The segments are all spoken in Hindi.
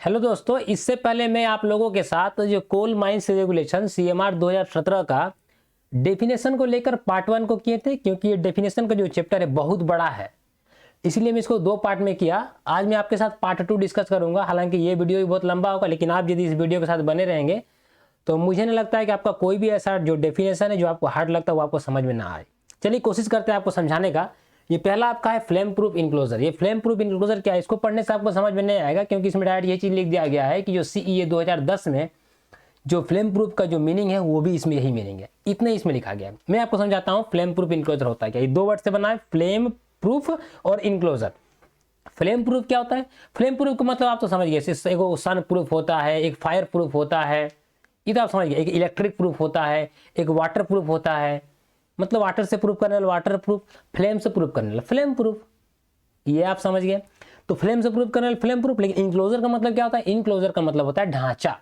हेलो दोस्तों, इससे पहले मैं आप लोगों के साथ जो कोल माइंस रेगुलेशन सीएमआर 2017 का डेफिनेशन को लेकर पार्ट 1 को किए थे, क्योंकि ये डेफिनेशन का जो चैप्टर है बहुत बड़ा है, इसलिए मैं इसको 2 पार्ट में किया। आज मैं आपके साथ पार्ट 2 डिस्कस करूंगा। हालांकि ये वीडियो भी बहुत लंबा होगा, लेकिन आप यदि इस वीडियो के साथ बने रहेंगे तो मुझे नहीं लगता है कि आपका कोई भी ऐसा जो डेफिनेशन है जो आपको हार्ड लगता है वो आपको समझ में ना आए। चलिए कोशिश करते हैं आपको समझाने का। ये पहला आपका है फ्लेम प्रूफ इनक्लोजर। ये फ्लेम प्रूफ इनक्लोजर क्या है, इसको पढ़ने से आपको समझ में नहीं आएगा, क्योंकि इसमें डायरेक्ट ये चीज लिख दिया गया है कि जो सीईए 2010 में जो फ्लेम प्रूफ का जो मीनिंग है वो भी इसमें यही मीनिंग है, इतने इसमें लिखा गया है। मैं आपको समझाता हूँ फ्लेम प्रूफ इनक्लोजर होता है क्या। ये 2 वर्ड से बना है, फ्लेम प्रूफ और इनक्लोजर। फ्लेम प्रूफ क्या होता है? फ्लेम प्रूफ का मतलब आप तो समझ गए, एक सन प्रूफ होता है, एक फायर प्रूफ होता है, ये तो आप समझ गए। एक इलेक्ट्रिक प्रूफ होता है, एक वाटर प्रूफ होता है, मतलब वाटर से प्रूफ करने वाला वाटर प्रूफ, फ्लेम से प्रूफ करने वाला फ्लेम प्रूफ, ये आप समझ गए। तो फ्लेम से प्रूफ करने वाला फ्लेम प्रूफ। लेकिन इनक्लोजर का मतलब क्या होता है? इनक्लोजर का मतलब होता है ढांचा,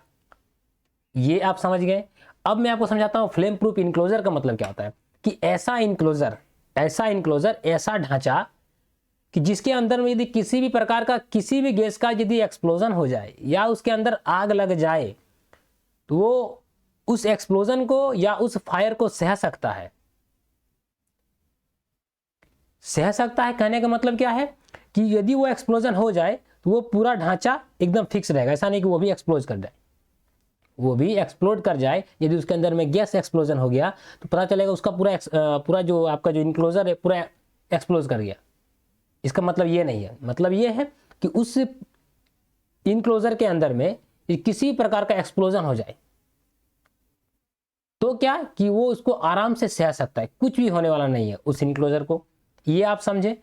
ये आप समझ गए। अब मैं आपको समझाता हूं फ्लेम प्रूफ इनक्लोजर का मतलब क्या होता है। कि ऐसा इनक्लोजर, ऐसा ढांचा कि जिसके अंदर में यदि किसी भी प्रकार का किसी भी गैस का यदि एक्सप्लोजन हो जाए या उसके अंदर आग लग जाए तो वो उस एक्सप्लोजन को या उस फायर को सह सकता है। सह सकता है कहने का मतलब क्या है कि यदि वो एक्सप्लोजन हो जाए तो वो पूरा ढांचा एकदम फिक्स रहेगा। ऐसा नहीं कि वो भी एक्सप्लोज कर जाए, वो भी एक्सप्लोड कर जाए। यदि उसके अंदर में गैस एक्सप्लोजन हो गया तो पता चलेगा उसका पूरा जो आपका जो इनक्लोजर है पूरा एक्सप्लोज कर गया। इसका मतलब ये नहीं है, मतलब ये है कि उस इनक्लोजर के अंदर में किसी प्रकार का एक्सप्लोजन हो जाए तो क्या कि वो उसको आराम से सह सकता है, कुछ भी होने वाला नहीं है उस इनक्लोजर को, ये आप समझे।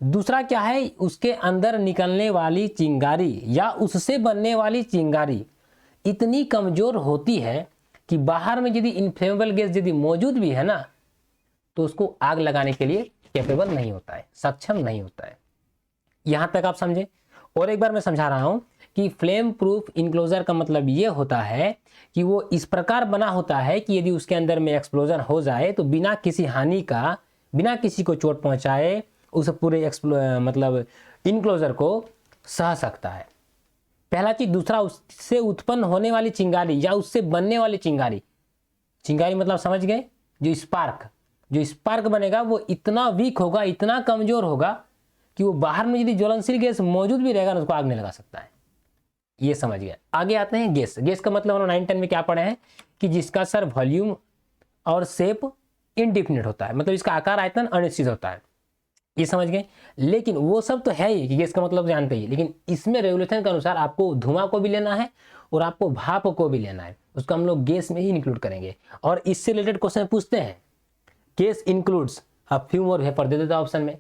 दूसरा क्या है, उसके अंदर निकलने वाली चिंगारी या उससे बनने वाली चिंगारी इतनी कमजोर होती है कि बाहर में यदि इनफ्लेमेबल गैस यदि मौजूद भी है ना तो उसको आग लगाने के लिए कैपेबल नहीं होता है, सक्षम नहीं होता है। यहां तक आप समझे। और एक बार मैं समझा रहा हूं कि फ्लेम प्रूफ इनक्लोजर का मतलब ये होता है कि वो इस प्रकार बना होता है कि यदि उसके अंदर में एक्सप्लोजन हो जाए तो बिना किसी हानि का, बिना किसी को चोट पहुंचाए उस पूरे मतलब इनक्लोजर को सह सकता है। पहला चीज। दूसरा, उससे उत्पन्न होने वाली चिंगारी या उससे बनने वाली चिंगारी, चिंगारी मतलब समझ गए, जो स्पार्क बनेगा वो इतना वीक होगा, इतना कमजोर होगा कि वो बाहर में यदि ज्वलनशील गैस मौजूद भी रहेगा ना उसको आग नहीं लगा सकता है, ये समझ गए। आगे आते हैं गैस। गैस का मतलब हम 9-10 में क्या पढ़े हैं कि जिसका सर वॉल्यूम और शेप इनडिफिनिट होता है, मतलब इसका आकार आयतन अनिश्चित होता है, ये समझ गए। लेकिन वो सब तो है ही कि गैस का मतलब जानते ही, लेकिन इसमें रेगुलेशन के अनुसार आपको धुआं को भी लेना है और आपको भाप को भी लेना है, उसको हम लोग गैस में ही इंक्लूड करेंगे। और इससे रिलेटेड क्वेश्चन पूछते हैं, गैस इंक्लूड्स, अब फ्यूम और वेपर दे देता ऑप्शन में।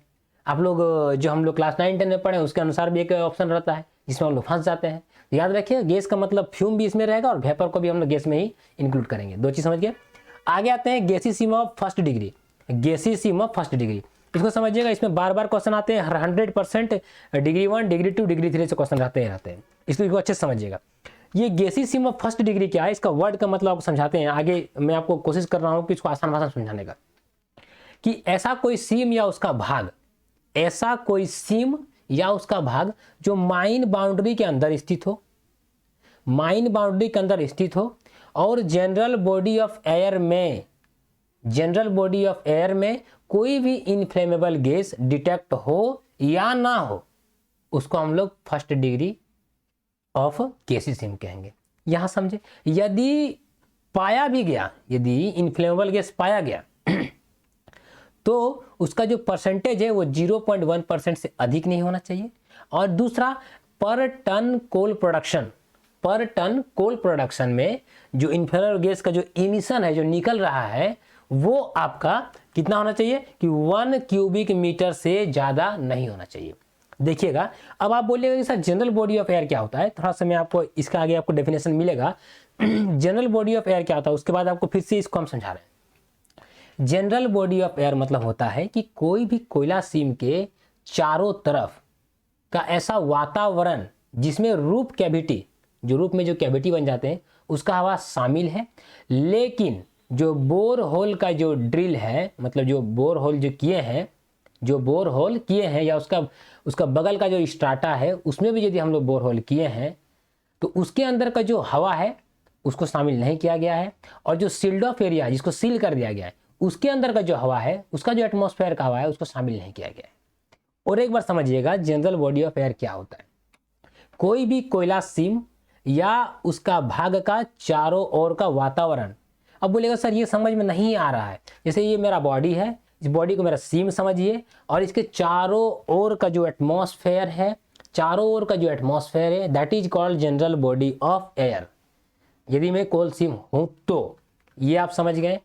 आप लोग जो हम लोग क्लास 9-10 में पढ़े उसके अनुसार भी एक ऑप्शन रहता है जिसमें हम लोग फंस जाते हैं। याद रखिए, गैस का मतलब फ्यूम भी इसमें रहेगा और वेपर को भी हम लोग गैस में ही इंक्लूड करेंगे। 2 चीज समझ गए। आगे आते हैं गैसीय ऑफ फर्स्ट डिग्री। गैसीय ऑफ फर्स्ट डिग्री, इसको समझिएगा, इसमें बार बार क्वेश्चन आते हैं। 100% डिग्री 1, डिग्री 2, डिग्री 3 से क्वेश्चन रहते हैं, इसको अच्छे से समझिएगा। ये गैसीय ऑफ फर्स्ट डिग्री क्या है, इसका वर्ड का मतलब आपको समझाते हैं। आगे मैं आपको कोशिश कर रहा हूँ कि इसको आसान भाषा समझाने का। कि ऐसा कोई सीम या उसका भाग, ऐसा कोई सीम या उसका भाग जो माइन बाउंड्री के अंदर स्थित हो, माइन बाउंड्री के अंदर स्थित हो और जनरल बॉडी ऑफ एयर में, जनरल बॉडी ऑफ एयर में कोई भी इनफ्लेमेबल गैस डिटेक्ट हो या ना हो, उसको हम लोग फर्स्ट डिग्री ऑफ गैसीय कहेंगे। यहां समझे। यदि पाया भी गया, यदि इनफ्लेमेबल गैस पाया गया तो उसका जो परसेंटेज है वो 0.1% से अधिक नहीं होना चाहिए। और दूसरा, पर टन कोल प्रोडक्शन में जो इनफ्लेमेबल गैस का जो इमिशन है, जो निकल रहा है, वो आपका कितना होना चाहिए कि 1 क्यूबिक मीटर से ज्यादा नहीं होना चाहिए। देखिएगा, अब आप बोलिएगा कि sir general body of air क्या होता है, थोड़ा सा मैं आपको इसका आगे आपको डेफिनेशन मिलेगा। जनरल बॉडी ऑफ एयर क्या होता है उसके बाद आपको फिर से इसको हम समझा रहे हैं। जनरल बॉडी ऑफ एयर मतलब होता है कि कोई भी कोयला सीम के चारों तरफ का ऐसा वातावरण जिसमें रूप कैविटी, जो रूप में जो कैविटी बन जाते हैं उसका हवा शामिल है। लेकिन जो बोर होल का जो ड्रिल है, मतलब जो बोर होल जो किए हैं या उसका बगल का जो स्ट्राटा है उसमें भी यदि हम लोग बोर होल किए हैं तो उसके अंदर का जो हवा है उसको शामिल नहीं किया गया है, और जो सील्ड ऑफ एरिया है जिसको सील कर दिया गया है उसके अंदर का जो हवा है, उसका जो एटमॉस्फेयर का हवा है उसको शामिल नहीं किया गया है। और एक बार समझिएगा जनरल बॉडी ऑफ एयर क्या होता है। कोई भी कोयला सीम या उसका भाग का चारों ओर का वातावरण। अब बोलेगा सर ये समझ में नहीं आ रहा है, जैसे ये मेरा बॉडी है, इस बॉडी को मेरा सीम समझिए, और इसके चारों ओर का जो एटमॉस्फेयर है, चारों ओर का जो एटमॉस्फेयर है that is called general body of air. यदि मैं कोल सीम हूं तो ये आप समझ गए।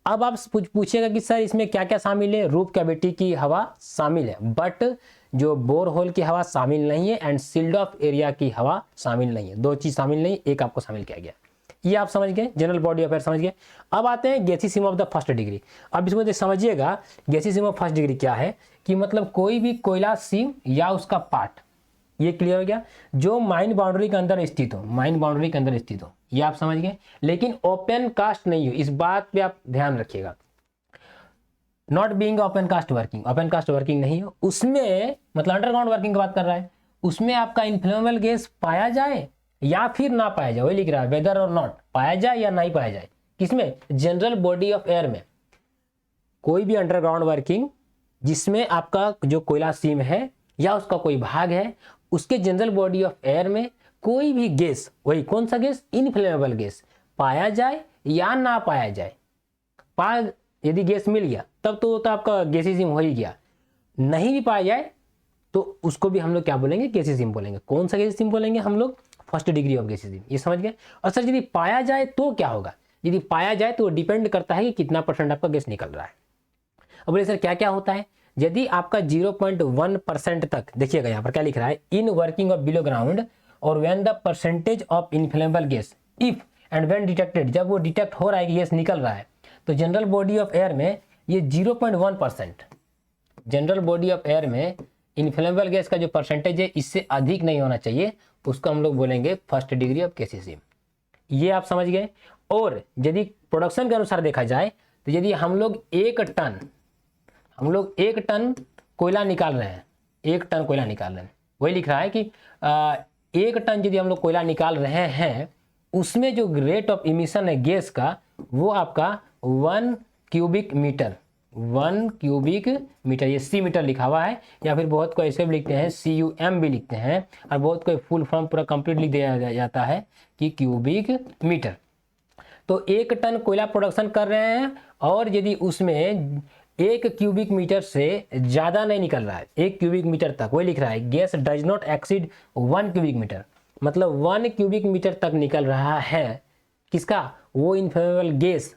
अब आप पूछिएगा कि सर इसमें क्या क्या शामिल है। रूफ कैविटी की हवा शामिल है, बट जो बोर होल की हवा शामिल नहीं है, एंड सील्ड ऑफ एरिया की हवा शामिल नहीं है। दो चीज शामिल नहीं, एक आपको शामिल किया गया। ये आप समझ गए, जनरल बॉडी ऑफ एयर समझ गए। अब आते हैं गैसीय सीमा ऑफ द फर्स्ट डिग्री। अब इसको समझिएगा गैसीय सीमा ऑफ फर्स्ट डिग्री क्या है, कि मतलब कोई भी कोयला सीम या उसका पार्ट, ये क्लियर हो गया, जो माइन बाउंड्री के अंदर स्थित हो, माइन बाउंड्री के अंदर स्थित हो, ये आप समझ गए, लेकिन ओपन कास्ट नहीं हो। इस बात पे आप ध्यान रखिएगा, not being open cast working, open cast working नहीं हो, उसमें मतलब अंडरग्राउंड वर्किंग की बात कर रहा है, उसमें आपका इनफ्लेमेबल गैस पाया जाए या फिर ना पाया जाए, वही लिख रहा है, वेदर और नॉट, पाया जाए या नहीं पाया जाए। किसमें? जनरल बॉडी ऑफ एयर में। कोई भी अंडरग्राउंड वर्किंग जिसमें आपका जो कोयला सीम है या उसका कोई भाग है, उसके जनरल बॉडी ऑफ एयर में कोई भी गैस, वही कौन सा गैस? इनफ्लेमेबल गैस, पाया जाए या ना पाया जाए। यदि गैस मिल गया तब तो आपका गैसीय हो ही गया, नहीं भी पाया जाए तो उसको भी हम लोग क्या बोलेंगे? गैसीय बोलेंगे। कौन सा गैसीय बोलेंगे हम लोग? फर्स्ट डिग्री ऑफ गैसीय। ये समझ गए। और सर यदि पाया जाए तो क्या होगा? यदि पाया जाए तो डिपेंड करता है कि कितना % आपका गैस निकल रहा है। अब बोले सर क्या क्या होता है? यदि आपका 0.1% तक, देखिएगा यहाँ पर क्या लिख रहा है, in working of below ground और when the percentage of inflammable gas if and when detected, जब वो डिटेक्ट हो रहा है कि गैस निकल रहा है, तो जनरल बॉडी ऑफ एयर में ये 0.1%, जनरल बॉडी ऑफ एयर में इनफ्लेमेबल गैस का जो परसेंटेज है इससे अधिक नहीं होना चाहिए, उसको हम लोग बोलेंगे फर्स्ट डिग्री ऑफ गैसीय। ये आप समझ गए। और यदि प्रोडक्शन के अनुसार देखा जाए तो यदि हम लोग 1 टन कोयला निकाल रहे हैं, 1 टन कोयला निकाल रहे हैं, वही लिख रहा है कि 1 टन यदि हम लोग कोयला निकाल रहे हैं, उसमें जो रेट ऑफ इमिशन है गैस का, वो आपका 1 क्यूबिक मीटर, 1 क्यूबिक मीटर, ये सी मीटर लिखा हुआ है, या फिर बहुत को ऐसे भी लिखते हैं CUM भी लिखते हैं, और बहुत को फुल फॉर्म पूरा कंप्लीट लिख दिया जाता है कि क्यूबिक मीटर। तो 1 टन कोयला प्रोडक्शन कर रहे हैं, और यदि उसमें 1 क्यूबिक मीटर से ज़्यादा नहीं निकल रहा है, 1 क्यूबिक मीटर तक, वही लिख रहा है gas does not exceed 1 cubic metre, मतलब 1 क्यूबिक मीटर तक निकल रहा है, किसका? वो इनफ्लेमेबल गैस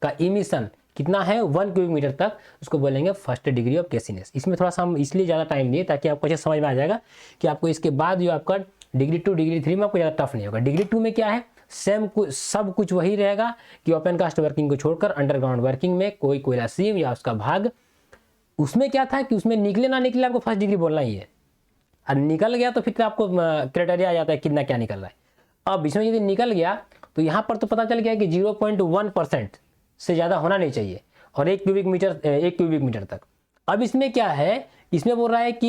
का इमिशन कितना है? 1 क्यूबिक मीटर तक, उसको बोलेंगे फर्स्ट डिग्री ऑफ गैसीनेस। इसमें थोड़ा सा हम इसलिए ज़्यादा टाइम दिए ताकि आपको अच्छे समझ में आ जाएगा कि आपको इसके बाद जो आपका डिग्री 2 डिग्री 3 में आपको ज़्यादा टफ नहीं होगा। डिग्री 2 में क्या है? सेम सब कुछ वही रहेगा कि ओपन कास्ट वर्किंग को छोड़कर अंडरग्राउंड वर्किंग में कोई कोयला सीम या उसका भाग, उसमें क्या था कि उसमें निकले ना निकले आपको फर्स्ट डिग्री बोलना ही है, और निकल गया तो फिर आपको क्राइटेरिया आ जाता है कितना क्या निकल रहा है। अब इसमें यदि निकल गया तो यहाँ पर तो पता चल गया कि 0.1% से ज़्यादा होना नहीं चाहिए, और 1 क्यूबिक मीटर तक। अब इसमें क्या है? इसमें बोल रहा है कि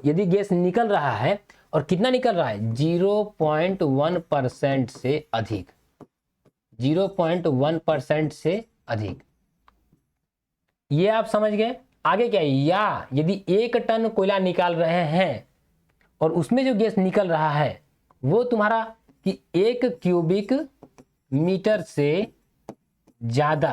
यदि गैस निकल रहा है, और कितना निकल रहा है? 0.1% से अधिक, 0.1% से अधिक। ये आप समझ गए। आगे क्या है? या यदि 1 टन कोयला निकाल रहे हैं और उसमें जो गैस निकल रहा है वो तुम्हारा कि 1 क्यूबिक मीटर से ज्यादा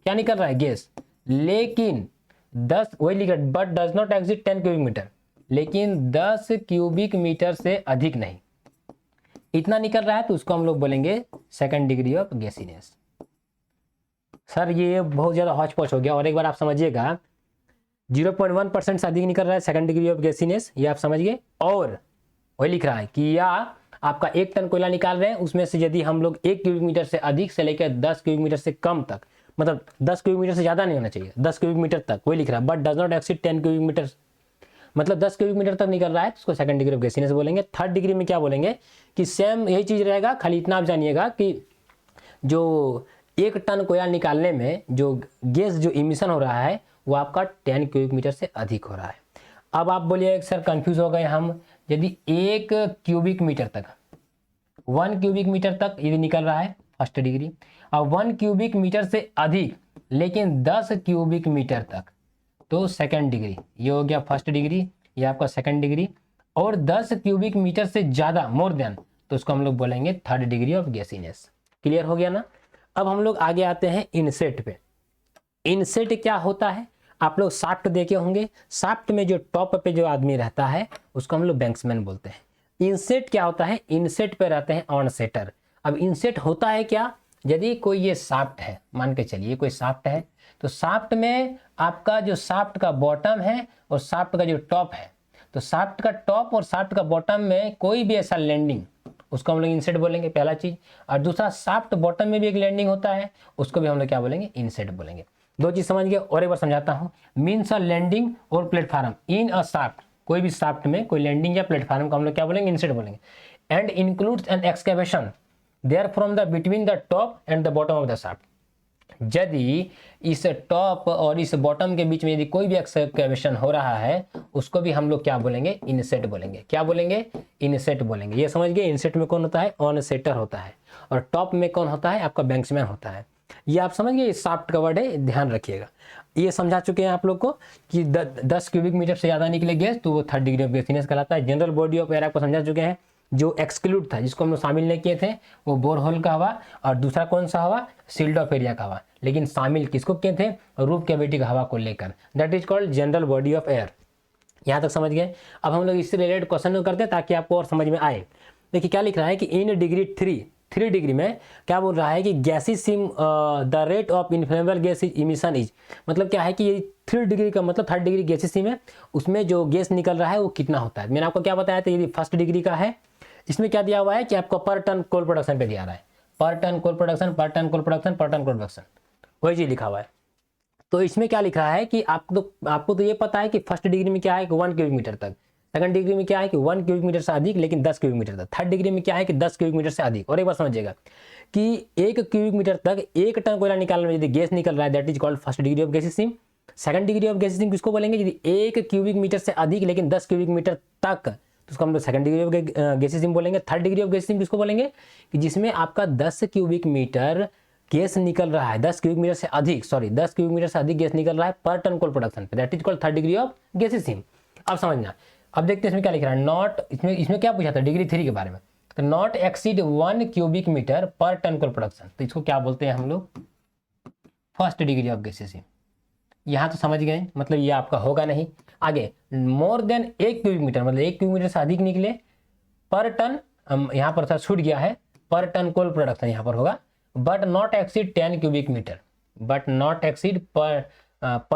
क्या निकल रहा है? गैस, लेकिन 10, वही लिखा, but does not exceed 10 cubic metre, लेकिन 10 क्यूबिक मीटर से अधिक नहीं, इतना निकल रहा है, तो उसको हम लोग बोलेंगे सेकंड डिग्री ऑफ गैसीनेस। सर ये बहुत ज़्यादा हौच पौच हो गया, और एक बार आप समझिएगा, 0.1% से अधिक निकल रहा है सेकंड डिग्री ऑफ गैसीनेस, ये आप समझिए। और वही लिख रहा है कि या आपका 1 टन कोयला निकाल रहे हैं, उसमें से यदि हम लोग 1 क्यूबिक मीटर से अधिक से लेकर 10 क्यूबिक मीटर से कम तक, मतलब 10 क्यूबिक मीटर से ज़्यादा नहीं होना चाहिए, 10 क्यूबिक मीटर तक, वही लिख रहा है, but does not exceed 10 cubic metre, मतलब 10 क्यूबिक मीटर तक निकल रहा है, तो उसको सेकंड डिग्री ऑफ गैसीनेस बोलेंगे। थर्ड डिग्री में क्या बोलेंगे कि सेम यही चीज़ रहेगा, खाली इतना आप जानिएगा कि जो 1 टन कोयला निकालने में जो गैस जो इमिशन हो रहा है वो आपका 10 क्यूबिक मीटर से अधिक हो रहा है। अब आप बोलिए सर कंफ्यूज हो गए हम, यदि 1 क्यूबिक मीटर तक 1 क्यूबिक मीटर तक यदि निकल रहा है फर्स्ट डिग्री, और 1 क्यूबिक मीटर से अधिक लेकिन 10 क्यूबिक मीटर तक तो सेकंड डिग्री, ये हो गया फर्स्ट डिग्री, ये आपका सेकंड डिग्री। और 10 क्यूबिक मीटर से ज़्यादा मोर देन तो उसको हम लोग बोलेंगे थर्ड डिग्री ऑफ गैसीनेस। क्लियर हो गया ना। अब हम लोग आगे आते हैं इनसेट पे। इनसेट क्या होता है, आप लोग शाफ्ट देखे होंगे, शाफ्ट में जो टॉप पे जो आदमी रहता है उसको हम लोग बैंक्समैन बोलते हैं। इनसेट क्या होता है, इनसेट पे रहते हैं ऑन सेटर। अब इनसेट होता है क्या, यदि कोई ये शाफ्ट है, मान के चलिए कोई शाफ्ट है, तो शाफ्ट में आपका जो शाफ्ट का बॉटम है और शाफ्ट का जो टॉप है, तो शाफ्ट का टॉप और शाफ्ट का बॉटम में कोई भी ऐसा लैंडिंग, उसको हम लोग इनसेट बोलेंगे, पहला चीज। और दूसरा शाफ्ट बॉटम में भी एक लैंडिंग होता है, उसको भी हम लोग क्या बोलेंगे, इनसेट बोलेंगे। दो चीज समझ गए, और एक बार समझाता हूँ। मीन्स अ लैंडिंग और प्लेटफार्म इन अ शाफ्ट, कोई भी शाफ्ट में कोई लैंडिंग या प्लेटफार्म को हम लोग क्या बोलेंगे, इनसेट बोलेंगे। And includes an excavation there from the between the top and the bottom of the shaft. यदि इस टॉप और इस बॉटम के बीच में यदि कोई भी एक्सकेवेशन हो रहा है, उसको भी हम लोग क्या बोलेंगे, इनसेट बोलेंगे। क्या बोलेंगे, इनसेट बोलेंगे। ये समझ गए, इनसेट में कौन होता है, ऑन सेटर होता है, और टॉप में कौन होता है, आपका बैंक्समैन होता है। ये आप समझ गए, शाफ्ट का वर्ड है, ध्यान रखिएगा। ये समझा चुके हैं आप लोग को कि 10 क्यूबिक मीटर से ज़्यादा निकले गैस तो वो थर्ड डिग्री ऑफ गैसीनेस कहलाता है। जनरल बॉडी ऑफ एयर आपको समझा चुके हैं। जो एक्सक्लूड था, जिसको हम लोग शामिल नहीं किए थे, वो बोरहोल का हवा, और दूसरा कौन सा हवा, सील्ड ऑफ एरिया का हवा। लेकिन शामिल किसको किए थे, रूफ कैविटी का हवा को लेकर, that is called general body of air. यहाँ तक समझ गए। अब हम लोग इससे रिलेटेड क्वेश्चन करते हैं ताकि आपको और समझ में आए। देखिए क्या लिख रहा है कि इन डिग्री 3 डिग्री में क्या बोल रहा है कि gases the rate of inflammable gas emission is, मतलब क्या है कि ये 3 डिग्री का मतलब थर्ड डिग्री गैसेस में उसमें जो गैस निकल रहा है वो कितना होता है। मैंने आपको क्या बताया था, यदि फर्स्ट डिग्री का है, इसमें क्या दिया हुआ है कि आपको पर टन कोल प्रोडक्शन पे दिया रहा है, पर टन कोल प्रोडक्शन, पर टन कोल प्रोडक्शन, पर टन कोल प्रोडक्शन, वही चीज लिखा हुआ है। तो इसमें क्या लिख रहा है कि आपको तो ये पता है कि फर्स्ट डिग्री में क्या है कि 1 क्यूबिक मीटर तक, सेकंड डिग्री में क्या है कि 1 क्यूबिक मीटर से अधिक लेकिन 10 क्यूबिक मीटर तक, थर्ड डिग्री में क्या है कि 10 क्यूबिक मीटर से अधिक। और एक बार समझिएगा कि 1 क्यूबिक मीटर तक 1 टन कोयला निकालने में यदि गैस निकल रहा है, that is called first degree of gassiness. Second degree of gassiness किसको बोलेंगे, यदि 1 क्यूबिक मीटर से अधिक लेकिन 10 क्यूबिक मीटर तक, तो उसको हम लोग सेकंड डिग्री ऑफ गैसीसिम बोलेंगे। थर्ड डिग्री ऑफ गैसीसिम किसको बोलेंगे, कि जिसमें आपका 10 क्यूबिक मीटर गैस निकल रहा है, 10 क्यूबिक मीटर से अधिक, 10 क्यूबिक मीटर से अधिक गैस निकल रहा है पर टन कोल प्रोडक्शन पे, that is called third degree of gassiness. अब समझना, अब देखते हैं इसमें क्या लिख रहा है। नॉट, इसमें क्या पूछा था डिग्री 3 के बारे में, तो नॉट एक्सीड 1 क्यूबिक मीटर पर टन कोल प्रोडक्शन, तो इसको क्या बोलते हैं हम लोग, फर्स्ट डिग्री ऑफ गैसीसिम। यहाँ तो समझ गए, मतलब ये आपका होगा नहीं। आगे मोर देन 1 क्यूबिक मीटर, मतलब 1 क्यूबिक मीटर से अधिक निकले पर टन, यहाँ पर छूट गया है, पर टन कोल प्रोडक्शन यहाँ पर होगा, but not exceed 10 cubic metre, but not exceed पर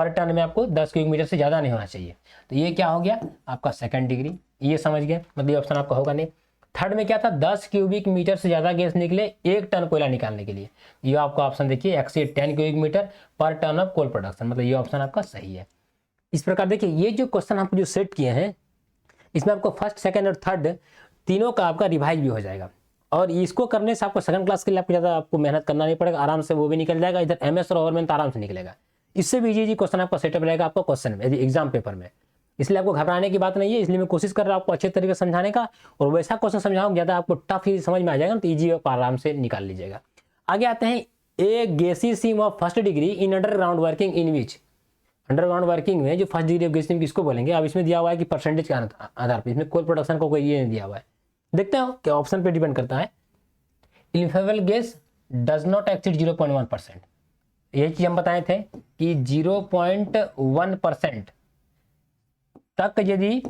टन में आपको 10 क्यूबिक मीटर से ज़्यादा नहीं होना चाहिए। तो ये क्या हो गया आपका सेकंड डिग्री, ये समझ गए, मतलब ये ऑप्शन आपका होगा नहीं। थर्ड में क्या था, 10 क्यूबिक मीटर से ज़्यादा गैस निकले 1 टन कोयला निकालने के लिए, ये आपका ऑप्शन देखिए, एक्सीड 10 क्यूबिक मीटर पर टन ऑफ कोल प्रोडक्शन, मतलब ये ऑप्शन आपका सही है। इस प्रकार देखिए ये जो क्वेश्चन आपको जो सेट किए हैं, इसमें आपको फर्स्ट, सेकंड और थर्ड तीनों का आपका रिवाइज भी हो जाएगा। और इसको करने से आपको सेकंड क्लास के लिए आपको ज़्यादा आपको मेहनत करना नहीं पड़ेगा, आराम से वो भी निकल जाएगा। इधर एमएस और ओवरमैन तो आराम से निकलेगा, इससे भी इजी क्वेश्चन आपका सेटअप रहेगा आपको क्वेश्चन में, यदि एग्जाम पेपर में। इसलिए आपको घबराने की बात नहीं है, इसलिए मैं कोशिश कर रहा हूँ आपको अच्छे तरीके से समझाने का, और वैसा क्वेश्चन समझाऊँ ज़्यादा आपको टफ यदि समझ में आ जाएगा तो ईजी आप आराम से निकाल लीजिएगा। आगे आते हैं, a gassiness of first degree in underground working in which, underground working में जो फर्स्ट डिग्री ऑफ गैसीसिम किसको बोलेंगे। अब इसमें दिया हुआ है कि परसेंटेज के आधार पर, इसमें कोल प्रोडक्शन को कोई ये नहीं दिया हुआ है, देखते हो क्या ऑप्शन पे डिपेंड करता है। Inflammable gas does not exceed 0.1%, यही चीज हम बताए थे कि 0.1% तक यदि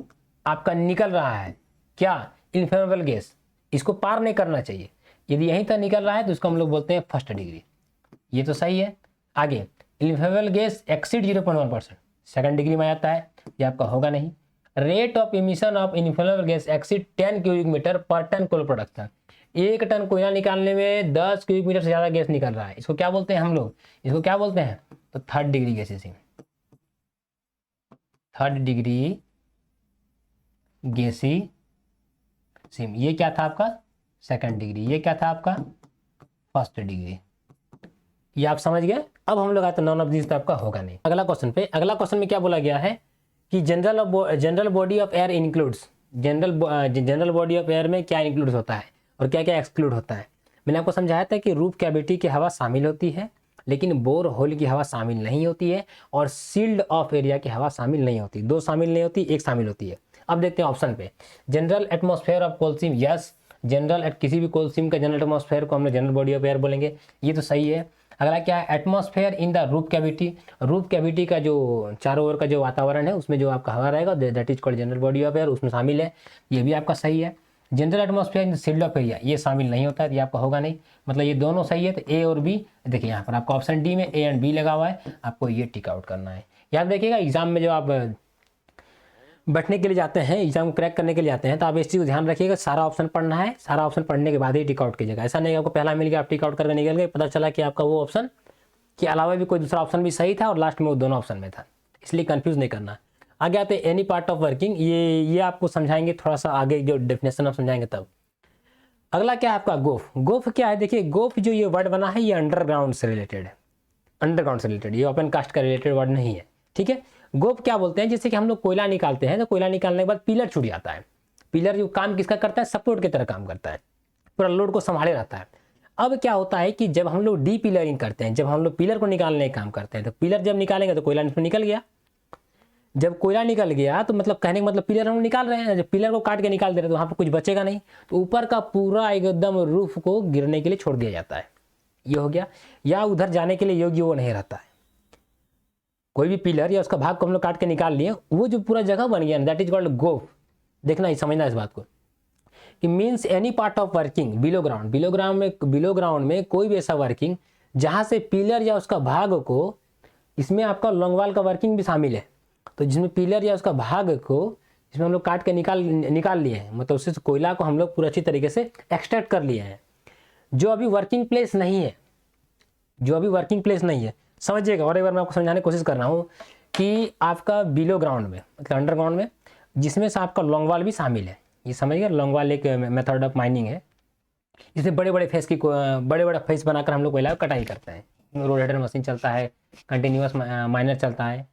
आपका निकल रहा है क्या इन्फ्लेमेबल गैस, इसको पार नहीं करना चाहिए। यदि यहीं तक निकल रहा है तो इसको हम लोग बोलते हैं फर्स्ट डिग्री, ये तो सही है। आगे inflammable gas exceed 0.1%, second degree में आता है, ये आपका होगा नहीं। Rate of emission of inflammable gas exceed 10 cubic metre पर टन कोल प्रोडक्शन, 1 टन कोयला निकालने में 10 क्यूबिक मीटर से ज़्यादा गैस निकल रहा है, इसको क्या बोलते हैं हम लोग, इसको क्या बोलते हैं, तो थर्ड डिग्री गैसीसिम, थर्ड डिग्री गैसीसिम। ये क्या था आपका सेकंड डिग्री, ये क्या था आपका फर्स्ट डिग्री, ये आप समझ गए। अब हम लोग आते हैं नॉन ऑफ दिस, तो आपका होगा नहीं। अगला क्वेश्चन पे, अगला क्वेश्चन में क्या बोला गया है कि general body of air includes, general body of air में क्या इंक्लूड होता है और क्या क्या एक्सक्लूड होता है। मैंने आपको समझाया था कि रूफ कैविटी की हवा शामिल होती है, लेकिन बोर होल की हवा शामिल नहीं होती है, और सील्ड ऑफ एरिया की हवा शामिल नहीं होती। दो शामिल नहीं होती, एक शामिल होती है। अब देखते हैं ऑप्शन पे। General atmosphere of coal seam, yes, general किसी भी कोलसीम का जनरल एटमॉस्फेयर को हम लोग जनरल बॉडी ऑफ एयर बोलेंगे, ये तो सही है। अगला क्या है, atmosphere in the roof cavity, roof cavity का जो चारों ओर का जो वातावरण है उसमें जो आपका हवा रहेगा that is called general body of air, उसमें शामिल है, ये भी आपका सही है। General atmosphere in sealed off area, ये शामिल नहीं होता है, ये आपका होगा नहीं, मतलब ये दोनों सही है। तो ए और बी, देखिए यहाँ पर आपका ऑप्शन डी में ए एंड बी लगा हुआ है, आपको ये टिक आउट करना है। याद रखिएगा एग्जाम में जो आप बैठने के लिए जाते हैं, एग्जाम को क्रैक करने के लिए जाते हैं, तो आप इस चीज़ को ध्यान रखिएगा, सारा ऑप्शन पढ़ना है, सारा ऑप्शन पढ़ने के बाद ही टिक आउट कीजिएगा। ऐसा नहीं आपको पहला मिल गया आप टिक आउट करके निकल गए, पता चला कि आपका वो ऑप्शन के अलावा भी कोई दूसरा ऑप्शन भी सही था और लास्ट में वो दोनों ऑप्शन में था, इसलिए कंफ्यूज नहीं करना। आगे आते हैं एनी पार्ट ऑफ वर्किंग, ये आपको समझाएंगे थोड़ा सा आगे, जो डेफिनेशन आप समझाएंगे तब। अगला क्या है आपका गोफ। गोफ क्या है, देखिए गोफ जो ये वर्ड बना है ये अंडरग्राउंड से रिलेटेड है, अंडरग्राउंड से रिलेटेड, ये ओपन कास्ट का रिलेटेड वर्ड नहीं है, ठीक है। गोफ क्या बोलते हैं, जैसे कि हम लोग कोयला निकालते हैं तो कोयला निकालने के बाद पिलर छूट जाता है, पिलर जो काम किसका करता है, सपोर्ट की तरह काम करता है, पूरा लोड को संभाले रहता है। अब क्या होता है कि जब हम लोग डी पिलरिंग करते हैं, जब हम लोग पिलर को निकालने का काम करते हैं, तो पिलर जब निकालेंगे तो कोयला इसमें निकल गया, जब कोयला निकल गया तो मतलब कहने का मतलब पिलर हम निकाल रहे हैं, जब पिलर को काट के निकाल दे रहे हैं तो वहाँ पर कुछ बचेगा नहीं, तो ऊपर का पूरा एकदम रूफ को गिरने के लिए छोड़ दिया जाता है, ये हो गया, या उधर जाने के लिए योग्य वो नहीं रहता है। कोई भी पिलर या उसका भाग को हम लोग काट के निकाल लिए, वो जो पूरा जगह बन गया दैट इज कॉल्ड गोफ। देखना ही समझना इस बात को कि means any part of working below ground, below ground में कोई भी ऐसा वर्किंग जहाँ से पिलर या उसका भाग को, इसमें आपका लॉन्गवाल का वर्किंग भी शामिल है, तो जिसमें पिलर या उसका भाग को इसमें हम लोग काट के निकाल लिए हैं, मतलब उससे कोयला को हम लोग पूरा अच्छी तरीके से एक्सट्रैक्ट कर लिए हैं। जो अभी वर्किंग प्लेस नहीं है, जो अभी वर्किंग प्लेस नहीं है, समझिएगा, और एक बार मैं आपको समझाने की कोशिश कर रहा हूँ कि आपका बिलो ग्राउंड में मतलब अंडरग्राउंड में जिसमें से आपका लॉन्गवाल भी शामिल है, ये समझिए लॉन्गवाल एक मेथड ऑफ माइनिंग है, जिसमें बड़े बड़े फेस बनाकर हम लोग कोयला कटाई करते हैं, रोटेटर मशीन चलता है, कंटिन्यूअस माइनर चलता है,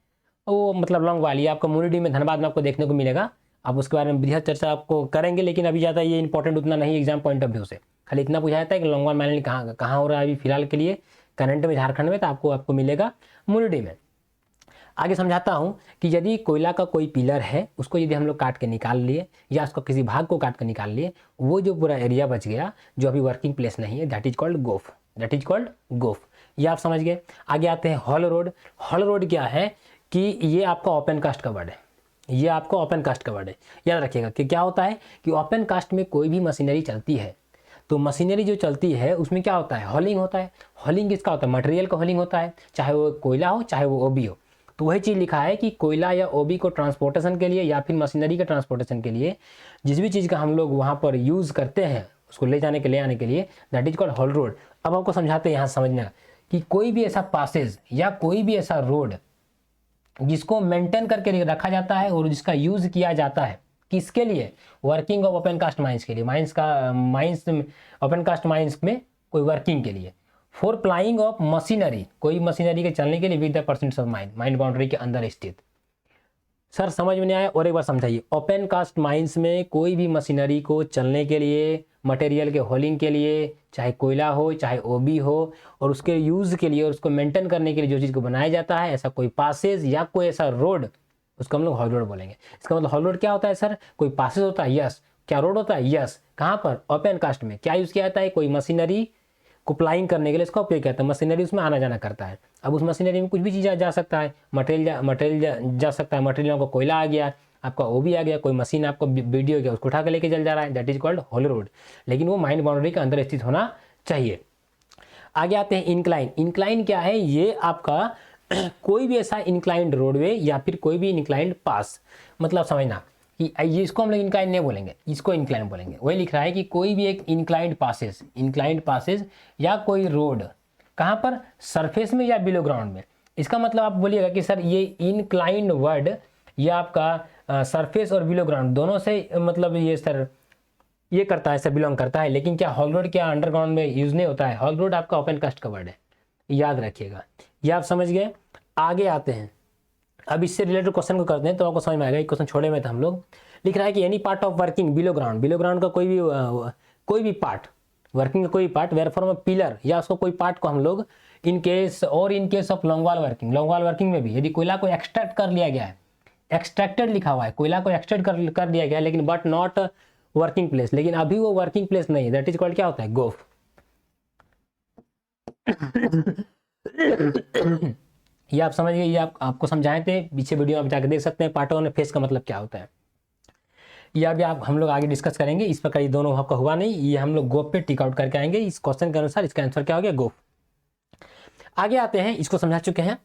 वो मतलब लॉन्गवाल, ये आपका मुनिडी में धनबाद में आपको देखने को मिलेगा, आप उसके बारे में बृहद चर्चा आपको करेंगे, लेकिन अभी ज़्यादा ये इंपॉर्टेंट उतना नहीं एग्जाम पॉइंट ऑफ व्यू से, खाली इतना पूछा जाता है कि लॉन्गवाल माइनिंग कहाँ हो रहा है अभी फिलहाल के लिए करंट में झारखंड में, तो आपको मिलेगा मुनिडी में। आगे समझाता हूँ कि यदि कोयला का कोई पिलर है, उसको यदि हम लोग काट के निकाल लिए या उसका किसी भाग को काट के निकाल लिए, वो जो पूरा एरिया बच गया जो अभी वर्किंग प्लेस नहीं है दैट इज कॉल्ड गोफ, दैट इज कॉल्ड गोफ, ये आप समझ गए। आगे आते हैं हॉल रोड। हॉल रोड क्या है कि ये आपका ओपन कास्ट का वर्ड है, ये आपका ओपन कास्ट का वर्ड है, याद रखिएगा कि क्या होता है कि ओपन कास्ट में कोई भी मशीनरी चलती है, तो मशीनरी जो चलती है उसमें क्या होता है, हॉलिंग होता है। हॉलिंग किसका होता है, मटेरियल का हॉलिंग होता है, चाहे वो कोयला हो चाहे वो ओबी हो। तो वही चीज़ लिखा है कि कोयला या ओबी को ट्रांसपोर्टेशन के लिए या फिर मशीनरी के ट्रांसपोर्टेशन के लिए जिस भी चीज़ का हम लोग वहाँ पर यूज़ करते हैं उसको ले जाने के ले आने के लिए that is called hall road. अब आपको समझाते हैं यहाँ समझना कि कोई भी ऐसा पासेज या कोई भी ऐसा रोड जिसको मेंटेन करके रखा जाता है और जिसका यूज़ किया जाता है किसके लिए, working of open cast mines के लिए, माइंस ओपन कास्ट माइंस में कोई वर्किंग के लिए, फॉर प्लाइंग ऑफ मशीनरी, कोई मशीनरी के चलने के लिए with the percent of mine boundary के अंदर स्थित। सर समझ में नहीं आया और एक बार समझाइए। ओपन कास्ट माइंस में कोई भी मशीनरी को चलने के लिए, मटेरियल के होलिंग के लिए, चाहे कोयला हो चाहे ओबी हो, और उसके यूज़ के लिए और उसको मेंटेन करने के लिए जो चीज़ को बनाया जाता है, ऐसा कोई पासेज या कोई ऐसा रोड, उसको हम लोग हॉल रोड बोलेंगे। इसका मतलब हॉल रोड क्या होता है सर, कोई पासेज होता है, यस। क्या रोड होता है, यस। कहाँ पर, ओपन कास्ट में। क्या यूज़ किया जाता है, कोई मशीनरी को प्लाइंग करने के लिए इसका उपयोग किया जाता है, मशीनरी उसमें आना जाना करता है। अब उस मशीनरी में कुछ भी चीज़ जा सकता है, मटेरियल जा सकता है, मटेरियल को कोयला आ गया, आपका ओबी आ गया, कोई मशीन आपको वीडियो गया उसको उठा के लेके चल जा रहा है, that is called hall road, लेकिन वो माइन बाउंड्री के अंदर स्थित होना चाहिए। आगे आते हैं इंक्लाइन। इंक्लाइन क्या है, ये आपका कोई भी ऐसा इंक्लाइंड रोडवे या फिर कोई भी इंक्लाइंड पास, मतलब समझना कि इसको हम लोग इंक्लाइन नहीं बोलेंगे, इसको इंक्लाइन बोलेंगे। वही लिख रहा है कि कोई भी एक इंक्लाइंड पासेज या कोई रोड, कहाँ पर, सरफेस में या बिलो ग्राउंड में। इसका मतलब आप बोलिएगा कि सर ये इंक्लाइंड वर्ड ये आपका सरफेस और बिलो ग्राउंड दोनों से मतलब ये सर ये करता है, सर बिलोंग करता है, लेकिन क्या हॉल रोड क्या अंडरग्राउंड में यूज नहीं होता है। हॉल रोड आपका ओपन कास्ट का वर्ड है, याद रखिएगा। ये आप समझ गए। आगे आते हैं, अब इससे रिलेटेड क्वेश्चन को करते हैं तो आपको समझ में आएगा। एक क्वेश्चन छोड़े में था हम लोग, लिख रहा है कि any part of working below ground, below ground का कोई भी पार्ट, वर्किंग का कोई पार्ट, वेयर फॉर्म पिलर या उसको कोई पार्ट को हम लोग in case of longwall working, longwall working में भी यदि कोयला को एक्सट्रैक्ट कर लिया गया है, एक्सट्रैक्टेड लिखा हुआ है, कोयला को एक्सट्रैक्ट कर दिया गया है, लेकिन बट नॉट वर्किंग प्लेस, लेकिन अभी वो वर्किंग प्लेस नहीं है, दैट इज कॉल्ड क्या होता है, गोफ। ये आप समझ गए, ये आपको समझाए थे, पीछे वीडियो आप जाकर देख सकते हैं, पार्ट वन में फेस का मतलब क्या होता है। यह भी हम लोग आगे डिस्कस करेंगे, इस प्रकार ये दोनों आपका हुआ नहीं, ये हम लोग गोफ पे टिक आउट करके आएंगे। इस क्वेश्चन के अनुसार इसका आंसर क्या हो गया, गोफ। आगे आते हैं, इसको समझा चुके हैं।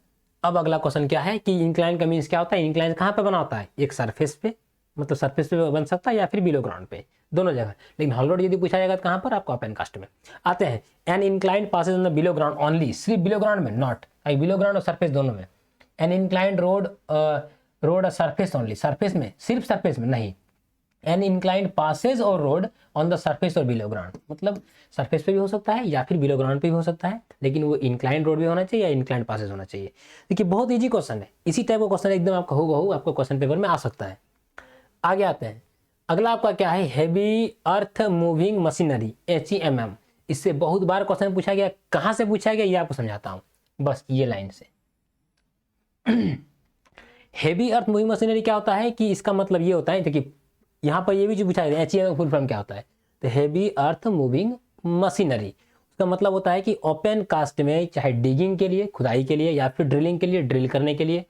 अब अगला क्वेश्चन क्या है कि इंक्लाइन का मीन्स क्या होता है, इंक्लाइन कहाँ पे बना होता है, एक सरफेस पे, मतलब सरफेस पे बन सकता है या फिर बिलो ग्राउंड पे, दोनों जगह। लेकिन हॉलोड यदि पूछा जाएगा तो कहाँ पर, आपको ओपन कास्ट में। आते हैं, an inclined passage on the below ground only, सिर्फ बिलो ग्राउंड में, नॉट बिलो ग्राउंड और सरफेस दोनों में। An inclined road surface only, surface में, सिर्फ सरफेस में नहीं। एन इंक्लाइंड पासेज और रोड ऑन द सरफेस और बिलो ग्राउंड, मतलब सरफेस पे भी हो सकता है या फिर बिलो ग्राउंड पे भी हो सकता है, लेकिन वो इंक्लाइंड रोड भी होना चाहिए या इंक्लाइंड पासेज होना चाहिए। देखिए बहुत इजी क्वेश्चन है, इसी टाइप का क्वेश्चन एकदम आपका हूबहू आपको क्वेश्चन पेपर में आ सकता है। आगे आते हैं, अगला आपका क्या है, heavy earth moving machinery, HEMM। इससे बहुत बार क्वेश्चन पूछा गया, कहां से पूछा गया ये आपको समझाता हूं, बस ये लाइन से। हैवी अर्थ मूविंग मशीनरी क्या होता है कि इसका मतलब ये होता है, देखिए यहाँ पर ये भी जो पूछा गया HEMM फुल फॉर्म क्या होता है, तो हैवी अर्थ मूविंग मशीनरी, उसका मतलब होता है कि ओपन कास्ट में चाहे डिगिंग के लिए, खुदाई के लिए, या फिर ड्रिलिंग के लिए, ड्रिल करने के लिए,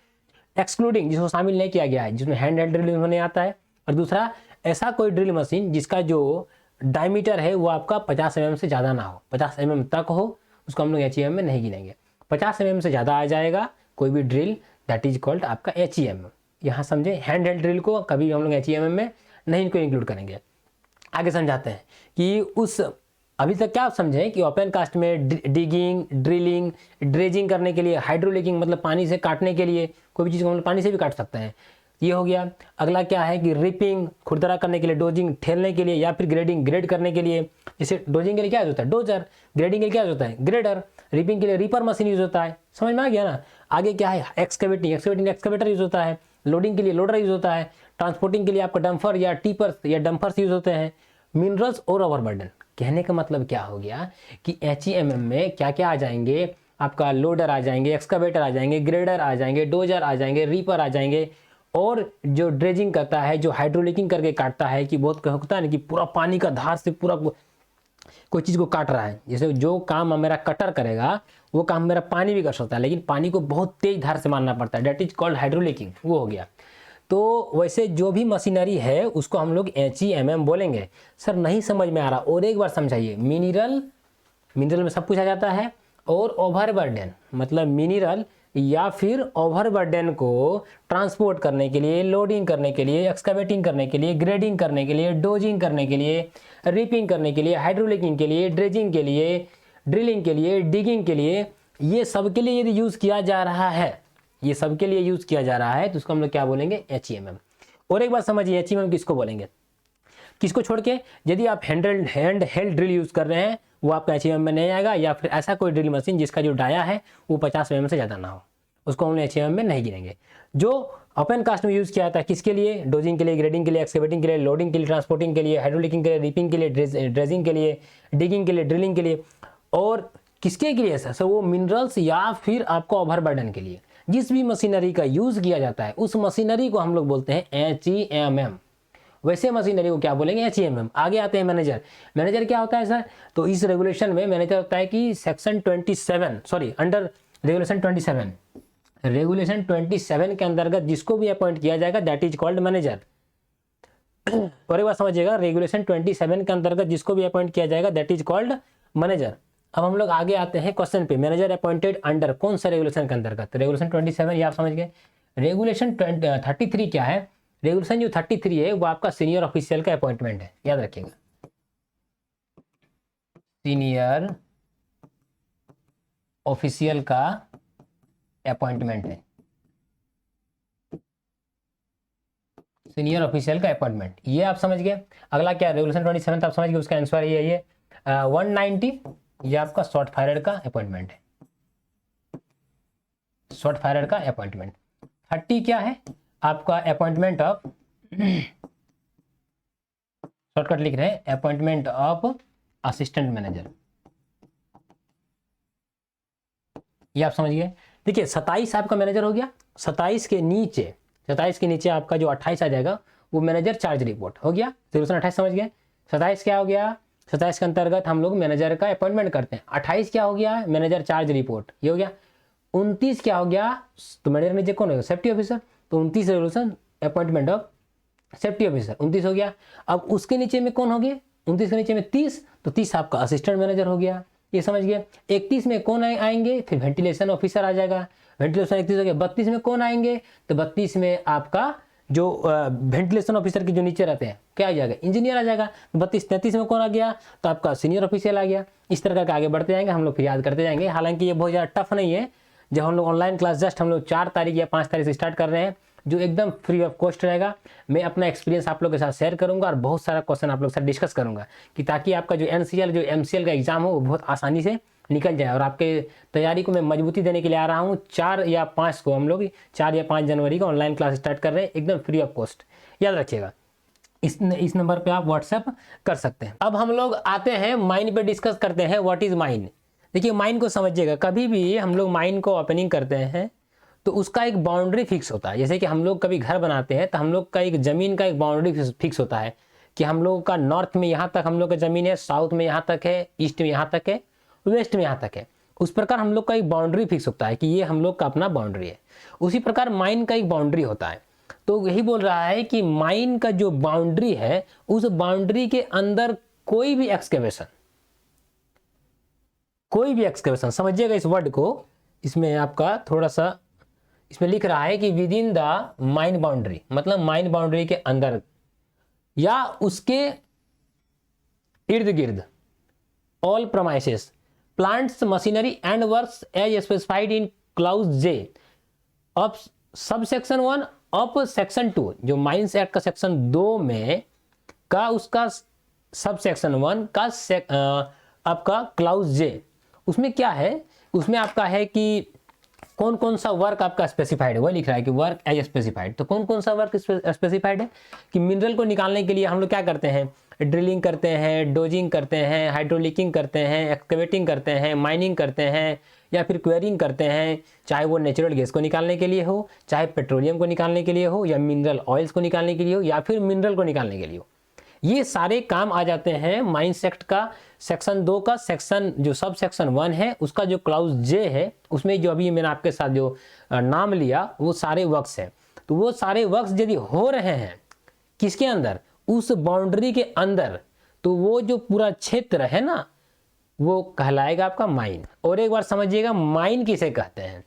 एक्सक्लूडिंग जिसको शामिल नहीं किया गया है, जिसमें हैंड ड्रिलिंग होने आता है, और दूसरा ऐसा कोई ड्रिल मशीन जिसका जो डायमीटर है वो आपका 50 mm से ज़्यादा ना हो, 50 mm तक हो, उसको हम लोग HEMM में नहीं गिनेंगे। 50 mm से ज़्यादा आ जाएगा कोई भी ड्रिल, दैट इज कॉल्ड आपका HEMM। यहाँ समझे, हैंड हेल्ड ड्रिल को कभी हम लोग HEMM में नहीं इनको इंक्लूड करेंगे। आगे समझाते हैं कि उस अभी तक क्या आप समझे कि ओपन कास्ट में डिगिंग, ड्रिलिंग, ड्रेजिंग करने के लिए, हाइड्रोलिकिंग मतलब पानी से काटने के लिए, कोई भी चीज़ को हम लोग पानी से भी काट सकते हैं, ये हो गया। अगला क्या है कि रिपिंग, खुरदरा करने के लिए, डोजिंग ठेलने के लिए, या फिर ग्रेडिंग, ग्रेड करने के लिए, जैसे डोजिंग के लिए क्या होता है, डोजर, ग्रेडिंग के लिए क्या होता है, ग्रेडर, रिपिंग के लिए रीपर मशीन यूज होता है, समझ में आ गया ना। आगे क्या है, एक्सकवेटर यूज होता है, लोडिंग के लिए लोडर यूज होता है, ट्रांसपोर्टिंग के लिए आपका डंफर या टीपर्स या डंफर्स यूज होते हैं, मिनरल्स और ओवरबर्डन। कहने का मतलब क्या हो गया कि HEMM में क्या क्या आ जाएंगे, आपका लोडर आ जाएंगे, एक्सकवेटर आ जाएंगे, ग्रेडर आ जाएंगे, डोजर आ जाएंगे, रीपर आ जाएंगे, और जो ड्रेजिंग करता है, जो हाइड्रोलिकिंग करके काटता है, कि बहुत होता है ना कि पूरा पानी का धार से पूरा कोई चीज़ को काट रहा है, जैसे जो काम मेरा कटर करेगा वो काम मेरा पानी भी कर सकता है, लेकिन पानी को बहुत तेज धार से मारना पड़ता है, डेट इज कॉल्ड हाइड्रोलिकिंग, वो हो गया। तो वैसे जो भी मशीनरी है उसको हम लोग HEMM बोलेंगे। सर नहीं समझ में आ रहा, और एक बार समझाइए। मिनरल में सब पूछा जाता है, और ओवरबर्डन मतलब मिनरल या फिर ओवरबर्डन को ट्रांसपोर्ट करने के लिए, लोडिंग करने के लिए, एक्सकवेटिंग करने के लिए, ग्रेडिंग करने के लिए, डोजिंग करने के लिए, रिपिंग करने के लिए, हाइड्रोलिकिंग के लिए, ड्रेजिंग के लिए, ड्रिलिंग के लिए, डिगिंग के लिए, ये सब के लिए यदि यूज़ किया जा रहा है, ये सब के लिए यूज़ किया जा रहा है, तो उसको हम लोग क्या बोलेंगे, HEMM। और एक बात समझिए, HEMM किसको बोलेंगे, किसको छोड़ के, यदि आप हैंड हेल्ड ड्रिल यूज़ कर रहे हैं वो आपका HEMM में नहीं आएगा, या फिर ऐसा कोई ड्रिल मशीन जिसका जो डाया है वो 50 mm से ज़्यादा ना हो, उसको हम HEMM में नहीं गिनेंगे। जो ओपन कास्ट में यूज़ किया जाता है किसके लिए, डोजिंग के लिए, ग्रेडिंग के लिए, एक्सकवेटिंग के लिए, लोडिंग के लिए, ट्रांसपोर्टिंग के लिए, हाइड्रोलिकिंग के लिए, रिपिंग के लिए, ड्रेजिंग के लिए, डिगिंग के लिए, ड्रिलिंग के लिए, और किसके लिए सर, वो मिनरल्स या फिर आपको ओवरबर्डन के लिए। जिस भी मशीनरी का यूज़ किया जाता है उस मशीनरी को हम लोग बोलते हैं HEMM। वैसे मशीनरी को क्या बोलेंगे, HEMM। आगे आते हैं मैनेजर क्या होता है सर, तो इस रेगुलेशन में मैनेजर होता है कि सेक्शन 27 सॉरी अंडर रेगुलेशन 27 के अंतर्गत जिसको भी अपॉइंट किया जाएगा दैट इज कॉल्ड मैनेजर। और एक बार समझिएगा, रेगुलेशन 27 के अंतर्गत जिसको भी अपॉइंट किया जाएगा दैट इज कॉल्ड मैनेजर। अब हम लोग आगे आते हैं क्वेश्चन पे, मैनेजर अपॉइंटेड अंडर कौन सा रेगुलेशन के अंतर्गत, रेगुलेशन 27 ये आप समझ गए। रेगुलेशन 33 क्या है, रेगुलेशन जो 33 है वो आपका सीनियर ऑफिशियल का अपॉइंटमेंट है, याद रखिएगा, सीनियर ऑफिशियल का अपॉइंटमेंट है, सीनियर ऑफिशियल का अपॉइंटमेंट, ये आप समझ गए। अगला क्या, रेगुलेशन 27 आप समझ गए, उसका आंसर ये है 190, ये आपका शॉर्ट फायरर का अपॉइंटमेंट है, शॉर्ट फायरर का अपॉइंटमेंट। 30 क्या है आपका, अपॉइंटमेंट ऑफ शॉर्टकट लिख रहे हैं अपॉइंटमेंट ऑफ असिस्टेंट मैनेजर, ये आप समझ गए। देखिए 27 आपका मैनेजर हो गया, 27 के नीचे आपका जो 28 आ जाएगा वो मैनेजर चार्ज रिपोर्ट हो गया। 0 से 28 समझ गए। 27 क्या हो गया, 27 के अंतर्गत हम लोग मैनेजर का अपॉइंटमेंट करते हैं। 28 क्या हो गया, मैनेजर चार्ज रिपोर्ट, ये हो गया। 29 क्या हो गया, तो मैनेजर नीचे कौन होगा, सेफ्टी ऑफिसर, तो 29 resolution appointment of safety officer 29 हो गया। अब उसके नीचे में कौन हो गए, 29 के नीचे में 30, तो 30 आपका असिस्टेंट मैनेजर हो गया, ये समझ गए। 31 में कौन आएंगे, फिर वेंटिलेशन ऑफिसर आ जाएगा, वेंटिलेशन 31 हो गया। 32 में कौन आएंगे, तो 32 में आपका जो वेंटिलेशन ऑफिसर के जो नीचे रहते हैं क्या आ जाएगा, इंजीनियर आ जाएगा। 32-33 में कौन आ गया, तो आपका सीनियर ऑफिसर आ गया। इस तरह का आगे बढ़ते जाएंगे हम लोग, फिर याद करते जाएंगे। हालांकि ये बहुत ज़्यादा टफ नहीं है। जब हम लोग ऑनलाइन क्लास जस्ट हम लोग 4 तारीख या 5 तारीख से स्टार्ट कर रहे हैं, जो एकदम फ्री ऑफ कॉस्ट रहेगा। मैं अपना एक्सपीरियंस आप लोग के साथ शेयर करूंगा और बहुत सारा क्वेश्चन आप लोग के साथ डिस्कस करूंगा, कि ताकि आपका जो NCL जो MCL का एग्जाम हो वो बहुत आसानी से निकल जाए। और आपके तैयारी को मैं मजबूती देने के लिए आ रहा हूँ। 4 या 5 को हम लोग 4 या 5 जनवरी को ऑनलाइन क्लास स्टार्ट कर रहे हैं, एकदम फ्री ऑफ कॉस्ट, याद रखिएगा। इस नंबर पे आप व्हाट्सएप कर सकते हैं। अब हम लोग आते हैं माइन पे, डिस्कस करते हैं व्हाट इज माइन। देखिए माइन को समझिएगा, कभी भी हम लोग माइन को ओपनिंग करते हैं तो उसका एक बाउंड्री फिक्स होता है। जैसे कि हम लोग कभी घर बनाते हैं तो हम लोग का एक ज़मीन का एक बाउंड्री फिक्स होता है कि हम लोगों का नॉर्थ में यहाँ तक हम लोग का ज़मीन है, साउथ में यहाँ तक है, ईस्ट में यहाँ तक है, वेस्ट में यहाँ तक है। उस प्रकार हम लोग का एक बाउंड्री फिक्स होता है कि ये हम लोग का अपना बाउंड्री है। उसी प्रकार माइन का एक बाउंड्री होता है। तो यही बोल रहा है कि माइन का जो बाउंड्री है, उस बाउंड्री के अंदर कोई भी एक्सकेवेशन समझिएगा इस वर्ड को। इसमें आपका थोड़ा सा इसमें लिख रहा है कि within the mine boundary, मतलब माइन बाउंड्री के अंदर या उसके इर्द गिर्द, all premises plants machinery and works as specified in clause J of subsection 1 of section 2। जो माइंस एक्ट का सेक्शन 2 में का उसका सबसेक्शन 1 का आपका क्लाउज J, उसमें क्या है, उसमें आपका है कि कौन कौन सा वर्क आपका स्पेसिफाइड है, वो लिख रहा है कि वर्क एज स्पेसिफाइड। तो कौन कौन सा वर्क स्पेसिफाइड है कि मिनरल को निकालने के लिए हम लोग क्या करते हैं, ड्रिलिंग करते हैं, डोजिंग करते हैं, हाइड्रोलिकिंग करते हैं, एक्सकेवेटिंग करते हैं, माइनिंग करते हैं, या फिर क्वेरिंग करते हैं। चाहे वो नेचुरल गैस को निकालने के लिए हो, चाहे पेट्रोलियम को निकालने के लिए हो, या मिनरल ऑयल्स को निकालने के लिए हो, या फिर मिनरल को निकालने के लिए हो। ये सारे काम आ जाते हैं माइंस एक्ट का सेक्शन 2 का सेक्शन जो सब सेक्शन 1 है उसका जो क्लाउज J है, उसमें जो अभी मैंने आपके साथ जो नाम लिया वो सारे वर्क्स हैं। तो वो सारे वर्क्स यदि हो रहे हैं किसके अंदर, उस बाउंड्री के अंदर, तो वो जो पूरा क्षेत्र है ना वो कहलाएगा आपका माइन। और एक बार समझिएगा माइन किसे कहते हैं।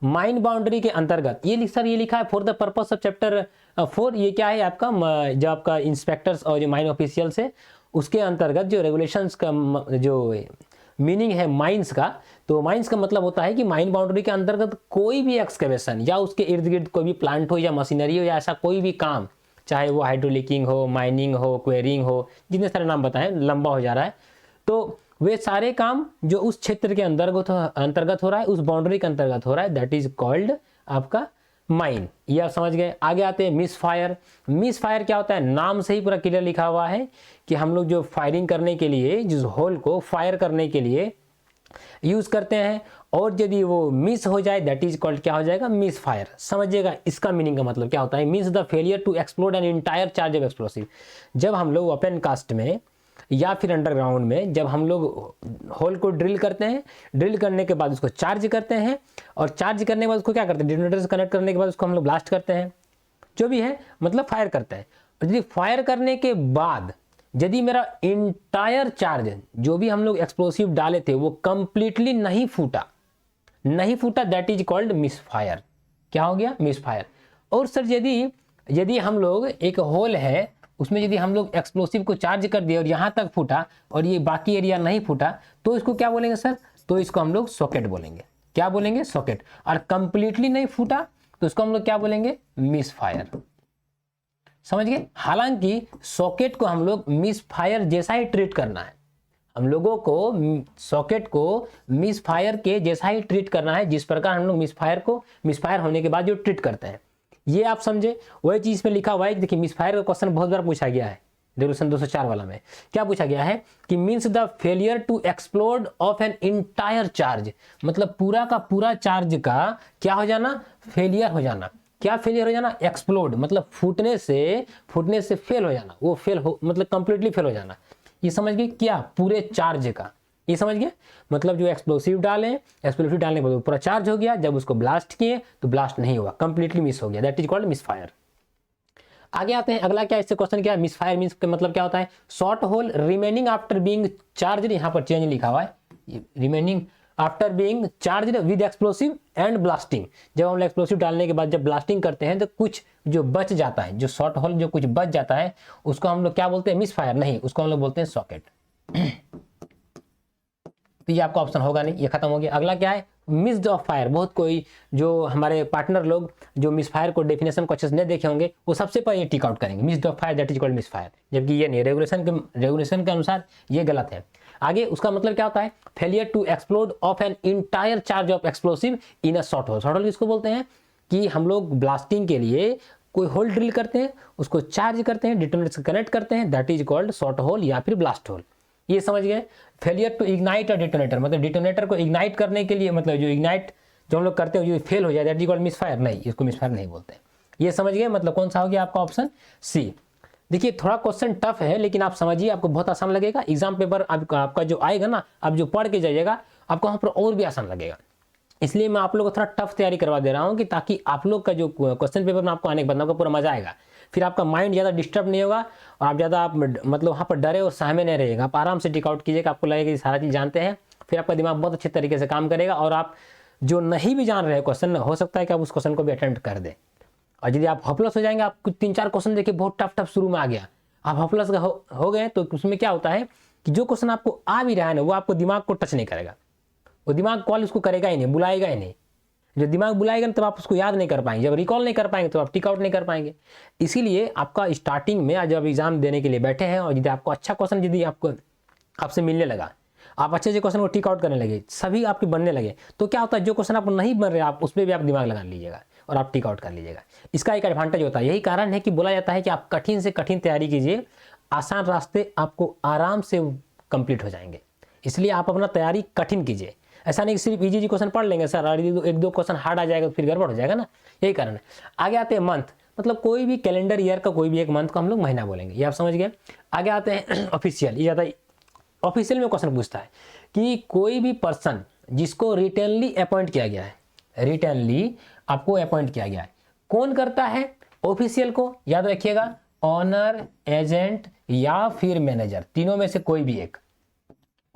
माइन बाउंड्री के अंतर्गत ये सर ये लिखा है for the purpose of chapter 4, ये क्या है आपका, जो आपका इंस्पेक्टर्स और जो माइन ऑफिशियल्स है उसके अंतर्गत जो रेगुलेशंस का जो मीनिंग है माइंस का, तो माइंस का मतलब होता है कि माइन बाउंड्री के अंतर्गत कोई भी एक्सकेवेशन या उसके इर्द गिर्द कोई भी प्लांट हो या मशीनरी हो या ऐसा कोई भी काम, चाहे वो हाइड्रोलिकिंग हो, माइनिंग हो, क्वेरिंग हो, जितने सारे नाम बताएं लंबा हो जा रहा है, तो वे सारे काम जो उस क्षेत्र के अंतर्गत हो रहा है, उस बाउंड्री के अंतर्गत हो रहा है, दैट इज कॉल्ड आपका माइन। ये आप समझ गए। आगे आते हैं मिस फायर। मिस फायर क्या होता है, नाम से ही पूरा क्लियर लिखा हुआ है कि हम लोग जो फायरिंग करने के लिए जिस होल को फायर करने के लिए यूज करते हैं, और यदि वो मिस हो जाए दैट इज कॉल्ड क्या हो जाएगा, मिस फायर। समझिएगा इसका मीनिंग का मतलब क्या होता है, means the failure to explode an entire charge of explosive. जब हम लोग ओपन कास्ट में या फिर अंडरग्राउंड में जब हम लोग होल को ड्रिल करते हैं, ड्रिल करने के बाद उसको चार्ज करते हैं, और चार्ज करने के बाद उसको क्या करते हैं, डिटोनेटर से कनेक्ट करने के बाद उसको हम लोग ब्लास्ट करते हैं, जो भी है मतलब फायर करते हैं। यदि फायर करने के बाद यदि मेरा इंटायर चार्ज जो भी हम लोग एक्सप्लोसिव डाले थे वो कंप्लीटली नहीं फूटा that is called miss fire. क्या हो गया, मिस फायर। और सर यदि हम लोग एक होल है उसमें यदि हम लोग एक्सप्लोसिव को चार्ज कर दिए और यहाँ तक फूटा और ये बाकी एरिया नहीं फूटा, तो इसको क्या बोलेंगे सर, तो इसको हम लोग सॉकेट बोलेंगे। क्या बोलेंगे, सॉकेट। और कंप्लीटली नहीं फूटा तो इसको हम लोग क्या बोलेंगे, मिस फायर। समझ गए। हालांकि सॉकेट को हम लोग मिस फायर जैसा ही ट्रीट करना है, हम लोगों को सॉकेट को मिस फायर के जैसा ही ट्रीट करना है जिस प्रकार हम लोग मिस फायर होने के बाद जो ट्रीट करते हैं। ये आप समझे। वही चीज में लिखा हुआ है। देखिए मिसफायर का क्वेश्चन बहुत बार पूछा गया है, रेगुलेशन 204 वाला में क्या पूछा गया है कि means the failure to explode of an entire charge, मतलब पूरा का पूरा चार्ज का क्या हो जाना, फेलियर हो जाना। क्या फेलियर हो जाना, एक्सप्लोड मतलब फूटने से फेल हो जाना, वो फेल हो मतलब कंप्लीटली फेल हो जाना। ये समझ गए क्या, पूरे चार्ज का, ये समझ गए मतलब जो एक्सप्लोसिव डाले, एक्सप्लोसिव डालने के बाद पूरा चार्ज हो गया, जब उसको ब्लास्ट किए तो ब्लास्ट नहीं हुआ, कंप्लीटली मिस हो गया, दैट इज कॉल्ड मिसफायर। आगे आते हैं, अगला क्या इससे क्वेश्चन क्या है, मिसफायर मींस मतलब क्या होता है, short hole remaining after being charged, यहाँ पर चेंज लिखा हुआ है, remaining after being charged with explosive and blasting. जब हम लोग एक्सप्लोसिव डालने के बाद जब ब्लास्टिंग करते हैं तो कुछ जो बच जाता है, जो शॉर्ट होल जो कुछ बच जाता है उसको हम लोग क्या बोलते हैं, मिसफायर नहीं, उसको हम लोग बोलते हैं सॉकेट। तो ये आपका ऑप्शन होगा नहीं, ये खत्म हो गया। अगला क्या है, मिस्ड ऑफ फायर। बहुत कोई जो हमारे पार्टनर लोग जो मिसफायर को डेफिनेशन को अच्छे से नहीं देखे होंगे वो सबसे पहले ये टिक आउट करेंगे, missed of fire that is called misfire, जबकि ये नहीं, रेगुलेशन के अनुसार ये गलत है। आगे उसका मतलब क्या होता है, failure to explode of an entire charge of explosive in a short hole. Short hole किसको बोलते हैं कि हम लोग ब्लास्टिंग के लिए कोई होल ड्रिल करते हैं, उसको चार्ज करते हैं, डिटोनेटर से कनेक्ट करते हैं, that is called short hole या फिर ब्लास्ट होल। ये समझ गए। Failure to ignite a detonator, मतलब डिटोनेटर को इग्नाइट करने के लिए, मतलब जो इग्नाइट जो हम लोग करते हैं जो फेल हो जाए, दैट इज कॉल्ड मिसफायर, नहीं इसको मिसफायर नहीं बोलते। ये समझ गए, मतलब कौन सा हो गया आपका ऑप्शन सी। देखिए थोड़ा क्वेश्चन टफ है लेकिन आप समझिए, आपको बहुत आसान लगेगा। एग्जाम पेपर आपका जो आएगा ना, आप जो पढ़ के जाइएगा आपको वहाँ पर और भी आसान लगेगा। इसलिए मैं आप लोगों को थोड़ा टफ तैयारी करवा दे रहा हूँ कि ताकि आप लोग का जो क्वेश्चन पेपर में आपको आने के बाद आपको पूरा मजा आएगा, फिर आपका माइंड ज़्यादा डिस्टर्ब नहीं होगा और आप ज़्यादा आप मतलब वहाँ पर डरे और सहमे नहीं रहेगा। आप आराम से टिक आउट कीजिएगा, आपको लगेगा कि सारा चीज़ जानते हैं, फिर आपका दिमाग बहुत अच्छे तरीके से काम करेगा और आप जो नहीं भी जान रहे क्वेश्चन, हो सकता है कि आप उस क्वेश्चन को भी अटेम्प्ट कर दें। और यदि आप हॉपलेस हो जाएंगे, आप कुछ 3-4 क्वेश्चन देखिए बहुत टफ शुरू में आ गया, आप हॉपलेस हो गए, तो उसमें क्या होता है कि जो क्वेश्चन आपको आ भी रहा है ना वो आपको दिमाग को टच नहीं करेगा, वो दिमाग कॉल उसको करेगा ही नहीं, बुलाएगा ही नहीं। जब दिमाग बुलाएगा तब आप उसको याद नहीं कर पाएंगे, जब रिकॉल नहीं कर पाएंगे तो आप टिक आउट नहीं कर पाएंगे। इसीलिए आपका स्टार्टिंग में आज जब एग्जाम देने के लिए बैठे हैं और यदि आपको अच्छा क्वेश्चन यदि आपको आपसे मिलने लगा, आप अच्छे से क्वेश्चन को टिक आउट करने लगे, सभी आपके बनने लगे, तो क्या होता है जो क्वेश्चन आप नहीं बन रहे आप उस पर भी आप दिमाग लगा लीजिएगा और आप टिक आउट कर लीजिएगा। इसका एक एडवांटेज होता है, यही कारण है कि बोला जाता है कि आप कठिन से कठिन तैयारी कीजिए, आसान रास्ते आपको आराम से कंप्लीट हो जाएंगे। इसलिए आप अपना तैयारी कठिन कीजिए, ऐसा नहीं कि सिर्फ इजी क्वेश्चन पढ़ लेंगे सर और एक दो क्वेश्चन हार्ड आ जाएगा तो फिर गड़बड़ हो जाएगा ना, यही कारण है। आगे आते हैं मंथ, मतलब कोई भी कैलेंडर ईयर का कोई भी एक मंथ को हम लोग महीना बोलेंगे, ये आप समझ गए। आगे आते हैं ऑफिशियल, ये ज़्यादा ऑफिशियल में क्वेश्चन पूछता है कि कोई भी पर्सन जिसको रिटेनली अपॉइंट किया गया है, रिटेनली आपको अपॉइंट किया गया है, कौन करता है ऑफिशियल को, याद रखिएगा ऑनर, एजेंट या फिर मैनेजर, तीनों में से कोई भी एक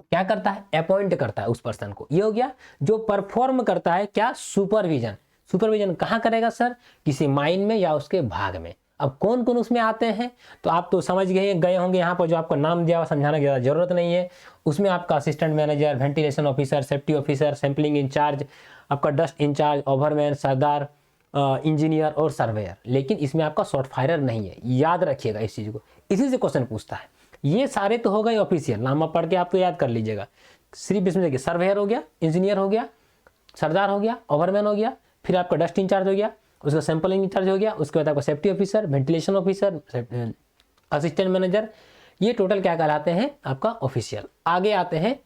क्या करता है, अपॉइंट करता है उस पर्सन को। ये हो गया जो परफॉर्म करता है क्या, सुपरविजन। सुपरविजन कहाँ करेगा सर, किसी माइन में या उसके भाग में। अब कौन कौन उसमें आते हैं तो आप तो समझ गए होंगे, यहाँ पर जो आपको नाम दिया हुआ समझाने की ज़्यादा जरूरत नहीं है। उसमें आपका assistant manager, ventilation officer, safety officer, sampling incharge, आपका dust incharge, overman, sardar, engineer और सर्वेयर। लेकिन इसमें आपका शॉर्ट फायरर नहीं है, याद रखिएगा इस चीज़ को, इसी से क्वेश्चन पूछता है। ये सारे तो हो गए ऑफिशियल, नाम पढ़ के आप तो याद कर लीजिएगा। सिर्फ इसमें देखिए सर्वेयर हो गया, इंजीनियर हो गया, सरदार हो गया, ओवरमैन हो गया, फिर आपका डस्ट इंचार्ज हो गया, उसका सैंपलिंग इंचार्ज हो गया, उसके बाद आपका safety officer, ventilation officer, assistant manager, ये टोटल क्या कहलाते हैं आपका ऑफिशियल। आगे आते हैं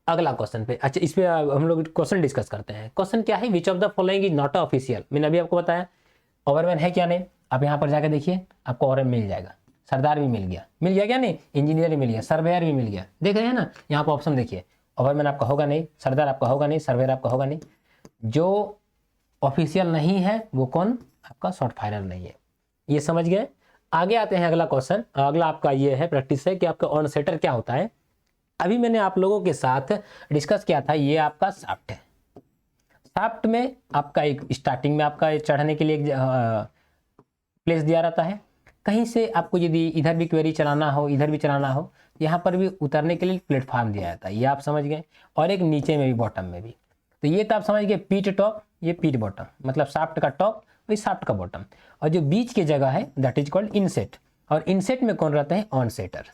अगला क्वेश्चन पे। अच्छा इस पे हम लोग क्वेश्चन डिस्कस करते हैं। क्वेश्चन क्या है, which of the following is not official. मैंने अभी आपको बताया ओवरमैन है क्या नहीं, आप यहाँ पर जाकर देखिए आपको ओवरमैन मिल जाएगा, सरदार भी मिल गया क्या नहीं, इंजीनियर भी मिल गया, सर्वेयर भी मिल गया, देख रहे हैं ना यहाँ पर ऑप्शन देखिए। ओवरमैन आपका होगा नहीं, सरदार आपका होगा नहीं, सर्वेयर आपका होगा नहीं। जो ऑफिशियल नहीं है वो कौन, आपका शॉर्ट फायरर नहीं है, ये समझ गए। आगे आते हैं अगला क्वेश्चन। अगला आपका ये है प्रैक्टिस है कि आपका ऑन सेटर क्या होता है। अभी मैंने आप लोगों के साथ डिस्कस किया था, ये आपका शाफ्ट है। शाफ्ट में आपका एक स्टार्टिंग में आपका चढ़ने के लिए एक प्लेस दिया रहता है, कहीं से आपको यदि इधर भी क्वेरी चलाना हो, इधर भी चलाना हो, यहाँ पर भी उतरने के लिए प्लेटफॉर्म दिया जाता है, ये आप समझ गए। और एक नीचे में भी, बॉटम में भी। तो ये तो आप समझ गए पीट टॉप, ये पीट बॉटम, मतलब शाफ्ट का टॉप वही शाफ्ट का बॉटम। और जो बीच की जगह है दैट इज कॉल्ड इनसेट। और इनसेट में कौन रहते हैं, ऑन सेटर।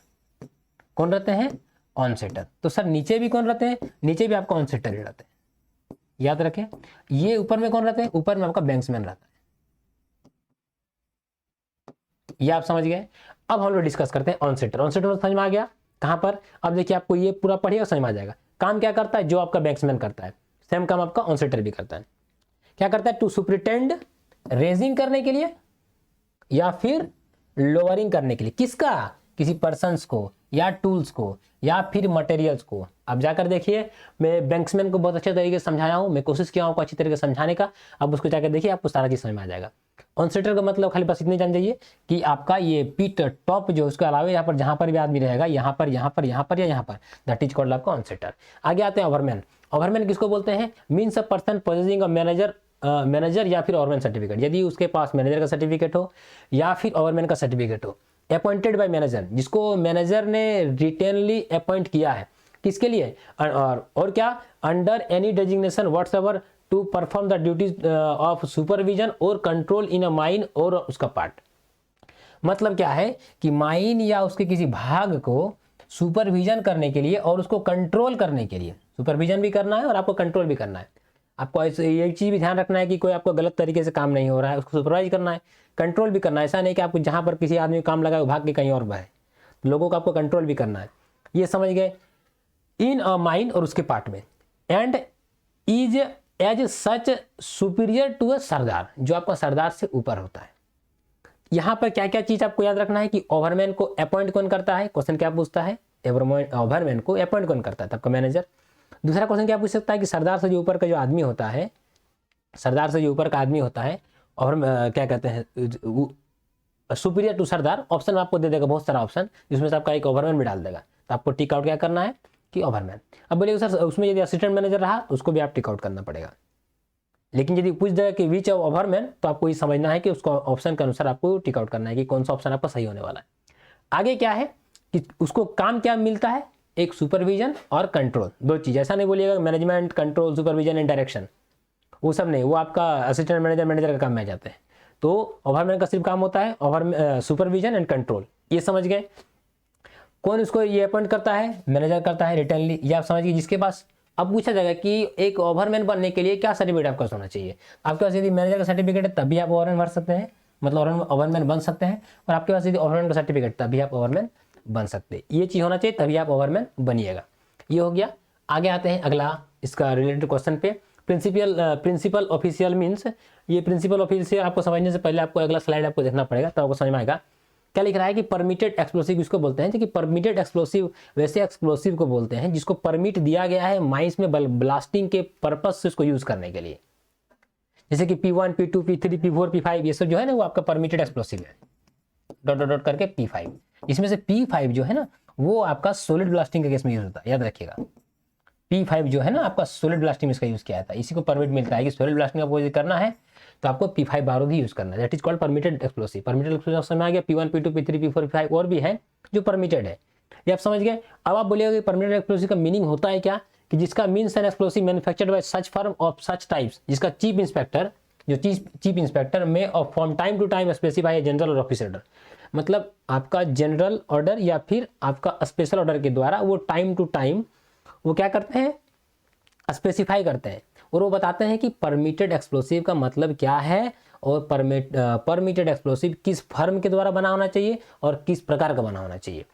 कौन रहते हैं, ऑन सेटर। तो सर नीचे भी कौन रहते हैं, नीचे भी आपका ऑन सेटर ही रहते हैं, याद रखें। ये ऊपर में कौन रहते हैं, ऊपर में आपका बैंक्समैन रहता है, ये आप समझ गए। अब हम लोग डिस्कस करते हैं ऑन सेटर। ऑन सेटर समझ में आ गया कहां पर? अब देखिए आपको ये पूरा पढ़िएगा समझ में आ जाएगा। काम क्या करता है? जो आपका बैंक्समैन करता है सेम काम आपका ऑन सेटर भी करता है। क्या करता है? टू सुपरिटेंड रेजिंग करने के लिए या फिर लोअरिंग करने के लिए। किसका? किसी पर्सन्स को या टूल्स को या फिर मटेरियल्स को। अब जाकर देखिए, मैं बैंक्समैन को बहुत अच्छे तरीके से समझाया हूं, मैं कोशिश किया हूं आपको अच्छी तरीके से समझाने का। अब उसको जाकर देखिए, आपको सारा चीज समझ में आ जाएगा। ऑन सेटर का मतलब खाली बस इतने जान जाइए कि आपका ये पीट टॉप जो उसके अलावा यहाँ पर जहां पर भी आदमी रहेगा, यहाँ पर या यहाँ पर, दैट इज कॉल्ड आपका ऑन सेटर। आगे आते हैं ओवरमैन। ओवरमैन किसको बोलते हैं? Means a person possessing a manager या फिर ओवरमैन सर्टिफिकेट। यदि उसके पास मैनेजर का सर्टिफिकेट हो या फिर ओवरमैन का सर्टिफिकेट हो, अपॉइंटेड बाय मैनेजर, जिसको मैनेजर ने रिटेनली अपॉइंट किया है। किसके लिए? और क्या? Under any designation whatsoever to perform the duties of supervision और कंट्रोल इन अ माइन और उसका पार्ट। मतलब क्या है कि माइन या उसके किसी भाग को सुपरविजन करने के लिए और उसको कंट्रोल करने के लिए, सुपरविजन भी करना है और आपको कंट्रोल भी करना है। आपको एक चीज भी ध्यान रखना है कि कोई आपको गलत तरीके से काम नहीं हो रहा है, उसको सुपरवाइज करना है, कंट्रोल भी करना है। ऐसा नहीं कि आपको जहां पर किसी आदमी को काम लगा भाग के कहीं और बढ़े, लोगों को आपको कंट्रोल भी करना है। ये समझ गए? इन अ माइन और उसके पार्ट में, and is as such superior to a sardar, जो आपका सरदार से ऊपर होता है। यहां पर क्या क्या चीज आपको याद रखना है कि ओवरमैन को अपॉइंट कौन करता है? क्वेश्चन क्या पूछता है? ओवरमैन को अपॉइंट कौन करता है? आपका मैनेजर। दूसरा क्वेश्चन क्या पूछ सकता है कि सरदार से जो ऊपर का जो आदमी होता है, सरदार से जो ऊपर का आदमी होता है, और क्या कहते हैं सुपीरियर टू सरदार। ऑप्शन आपको दे देगा बहुत सारा ऑप्शन, जिसमें से आपका एक ओवरमैन भी डाल देगा। तो आपको टिक आउट क्या करना है कि ओवरमैन। अब बोलिए सर उसमें यदि असिस्टेंट मैनेजर रहा तो उसको भी आप टिक आउट करना पड़ेगा। लेकिन यदि पूछ देगा कि विच ओवरमैन, तो आपको ये समझना है कि उसको ऑप्शन के अनुसार आपको टिक आउट करना है कि कौन सा ऑप्शन आपका सही होने वाला है। आगे क्या है कि उसको काम क्या मिलता है? एक सुपरविजन और कंट्रोल, दो चीज। ऐसा नहीं बोलिएगा management, control, supervision and direction, वो सब नहीं, वो आपका असिस्टेंट मैनेजर का काम में आ जाते हैं। तो ओवरमैन का सिर्फ काम होता है सुपरविजन एंड कंट्रोल। ये समझ गए? कौन उसको ये अपॉइंट करता है? मैनेजर करता है रिटर्नली। ये आप समझ गए जिसके पास। अब पूछा जाएगा कि एक ओवरमैन बनने के लिए क्या सर्टिफिकेट आपका होना चाहिए? आपके पास यदि मैनेजर का सर्टिफिकेट है तभी आप ओवरमैन भर सकते हैं, मतलब ओवरमैन बन सकते हैं। और आपके पास यदि ओवरमैन का सर्टिफिकेट तभी आप ओवरमैन बन सकते हैं। ये चीज होना चाहिए तभी आप ओवरमैन बनिएगा। ये हो गया। आगे आते हैं अगला इसका रिलेटेड क्वेश्चन पे। प्रिंसिपल ऑफिशियल मीन्स, ये प्रिंसिपल ऑफिशियल आपको समझने से पहले आपको अगला स्लाइड आपको देखना पड़ेगा, तब आपको समझ में आएगा। क्या लिख रहा है कि परमिटेड एक्सप्लोसिव इसको बोलते हैं, कि परमिटेड एक्सप्लोसिव वैसे एक्सप्लोसिव को बोलते हैं जिसको परमिट दिया गया है माइंस में ब्लास्टिंग के पर्पज से उसको यूज करने के लिए। जैसे कि P1, P2, P3, P4, P5 ये सब जो है ना वो आपका परमिटेड एक्सप्लोसिव है, डॉट डॉट डॉट करके P5। इसमें से P5 जो है ना वो आपका सोलिड ब्लास्टिंग के केस में यूज होता है, याद रखिएगा। P5 जो है ना आपका सोलिड ब्लास्टिंग में इसका यूज किया जाता है। इसी को परमिट मिलता है कि सोलिड ब्लास्टिंग आपको यदि करना है तो आपको P5 बारूद ही यूज करना है, that is called permitted explosive. Permitted explosive समझ में आ गया। P1, P2, P3, P4, P5 और भी है जो परमिटेड है, ये आप समझ गए। अब आप बोलिएगा कि परमिटेड एक्सप्लोसिव का मीनिंग होता है क्या? कि जिसका means an explosive manufactured by such firm of such types, जिसका चीफ इंस्पेक्टर में of from time to time specify general और ऑफिस ऑर्डर। मतलब आपका जनरल ऑर्डर या फिर आपका स्पेशल ऑर्डर के द्वारा वो टाइम टू टाइम वो क्या करते हैं? स्पेसिफाई करते हैं और वो बताते हैं कि परमिटेड एक्सप्लोसिव का मतलब क्या है और परमिटेड एक्सप्लोसिव किस फर्म के द्वारा बना होना चाहिए और किस प्रकार का बना होना चाहिए,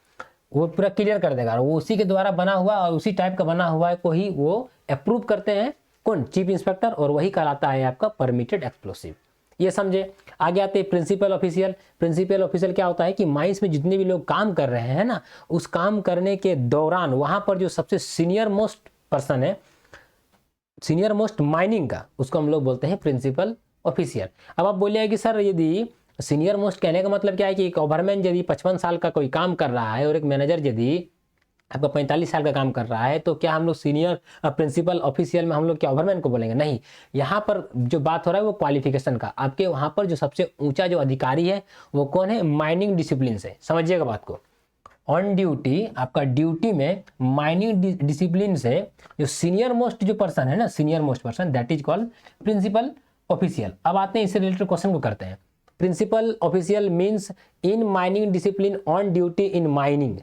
वो पूरा क्लियर कर देगा। वो उसी के द्वारा बना हुआ और उसी टाइप का बना हुआ है को ही वो अप्रूव करते हैं, कौन? चीफ इंस्पेक्टर, और वही कहलाता है आपका परमिटेड एक्सप्लोसिव। ये समझे। आगे आते हैं प्रिंसिपल ऑफिशियल। प्रिंसिपल ऑफिशियल क्या होता है कि माइंस में जितने भी लोग काम कर रहे हैं ना, उस काम करने के दौरान वहां पर जो सबसे सीनियर मोस्ट पर्सन है, सीनियर मोस्ट माइनिंग का, उसको हम लोग बोलते हैं प्रिंसिपल ऑफिशियल। अब आप बोलिए कि सर यदि सीनियर मोस्ट कहने का मतलब क्या है कि एक ओवरमैन यदि 55 साल का कोई काम कर रहा है और एक मैनेजर यदि आपका 45 साल का काम कर रहा है, तो क्या हम लोग सीनियर प्रिंसिपल ऑफिशियल में हम लोग क्या ओवरमैन को बोलेंगे? नहीं। यहाँ पर जो बात हो रहा है वो क्वालिफिकेशन का। आपके वहाँ पर जो सबसे ऊंचा जो अधिकारी है वो कौन है? माइनिंग डिसिप्लिन से। समझिएगा बात को। ऑन ड्यूटी, आपका ड्यूटी में माइनिंग डिसिप्लिन से जो सीनियर मोस्ट जो पर्सन है ना, senior most person, that is called principal official. अब आते हैं इससे रिलेटेड क्वेश्चन को करते हैं। Principal official means in mining discipline on duty in mining.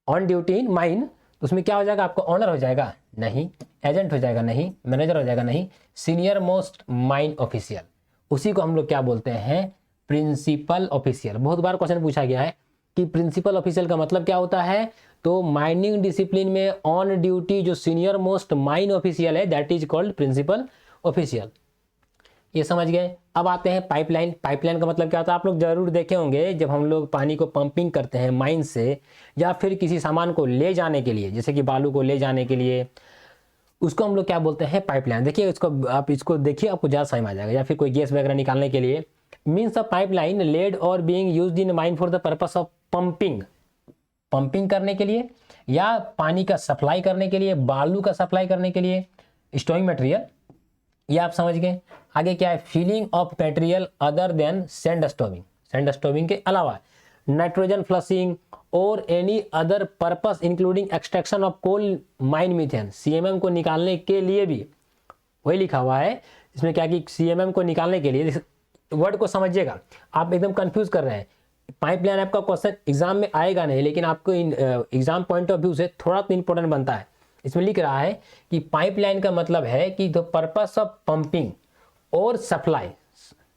On duty in mine, तो उसमें क्या हो जाएगा? आपका ऑनर हो जाएगा? नहीं। एजेंट हो जाएगा? नहीं। मैनेजर हो जाएगा? नहीं। सीनियर मोस्ट माइन ऑफिशियल, उसी को हम लोग क्या बोलते हैं? Principal official. बहुत बार क्वेश्चन पूछा गया है कि प्रिंसिपल ऑफिशियल का मतलब क्या होता है, तो माइनिंग डिसिप्लिन में ऑन ड्यूटी जो सीनियर मोस्ट माइन ऑफिशियल है that is called principal official. ये समझ गए। अब आते हैं पाइपलाइन। पाइपलाइन का मतलब क्या होता है, आप लोग जरूर देखे होंगे जब हम लोग पानी को पंपिंग करते हैं माइन से या फिर किसी सामान को ले जाने के लिए, जैसे कि बालू को ले जाने के लिए, उसको हम लोग क्या बोलते हैं, पाइपलाइन। देखिए इसको, आप इसको देखिए आपको ज़्यादा समझ में आ जाएगा। या फिर कोई गैस वगैरह निकालने के लिए, मीन्स अ पाइपलाइन लेड और being used in mine for the purpose of pumping, pumping करने के लिए या पानी का सप्लाई करने के लिए, बालू का सप्लाई करने के लिए, स्टोइंग मटेरियल, ये आप समझ गए। आगे क्या है, feeling of material other than sand stowing, sand stowing के अलावा नाइट्रोजन फ्लशिंग और any other purpose including extraction of coal mine methane, CMM को निकालने के लिए भी वही लिखा हुआ है इसमें क्या कि सीएमएम को निकालने के लिए, वर्ड को समझिएगा, आप एकदम कंफ्यूज कर रहे हैं। पाइपलाइन आपका क्वेश्चन एग्जाम में आएगा नहीं, लेकिन आपको एग्जाम पॉइंट ऑफ व्यू से थोड़ा तो इंपॉर्टेंट बनता है। इसमें लिख रहा है कि पाइपलाइन का मतलब है कि द पर्पस ऑफ पंपिंग और सप्लाई,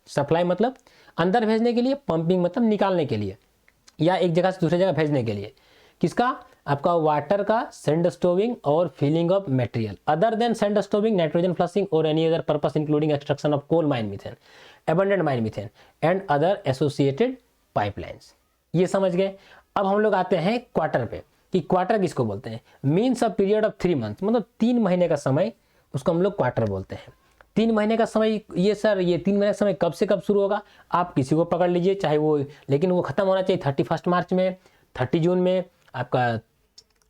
सप्लाई मतलब अंदर भेजने के लिए, पंपिंग मतलब निकालने के लिए या एक जगह से दूसरी जगह भेजने के लिए, किसका, आपका वाटर का, सैंड स्टोविंग और filling of material other than sand stowing, nitrogen flushing और any other purpose including extraction of coal mine methane, abundant mine methane and other associated pipelines. ये समझ गए। अब हम लोग आते हैं क्वार्टर पे कि क्वार्टर किसको बोलते हैं, means a period of 3 month, मतलब 3 महीने का समय, उसको हम लोग क्वार्टर बोलते हैं। 3 महीने का समय, ये सर ये 3 महीने का समय कब से कब शुरू होगा, आप किसी को पकड़ लीजिए चाहे वो, लेकिन वो खत्म होना चाहिए 31 मार्च में, 30 जून में, आपका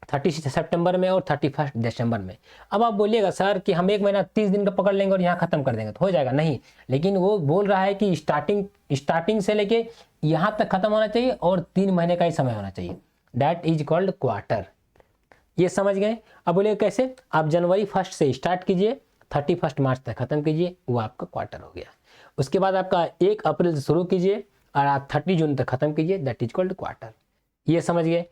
30 सितंबर में और 31 दिसंबर में। अब आप बोलिएगा सर कि हम 1 महीना 30 दिन का पकड़ लेंगे और यहाँ खत्म कर देंगे तो हो जाएगा, नहीं, लेकिन वो बोल रहा है कि स्टार्टिंग से लेके यहाँ तक खत्म होना चाहिए और 3 महीने का ही समय होना चाहिए, दैट इज कॉल्ड क्वार्टर। ये समझ गए। अब बोलिए कैसे, आप जनवरी 1 से स्टार्ट कीजिए, 31 मार्च तक खत्म कीजिए, वो आपका क्वार्टर हो गया। उसके बाद आपका 1 अप्रैल से शुरू कीजिए और आप 30 जून तक खत्म कीजिए, दैट इज कॉल्ड क्वार्टर। ये समझ गए।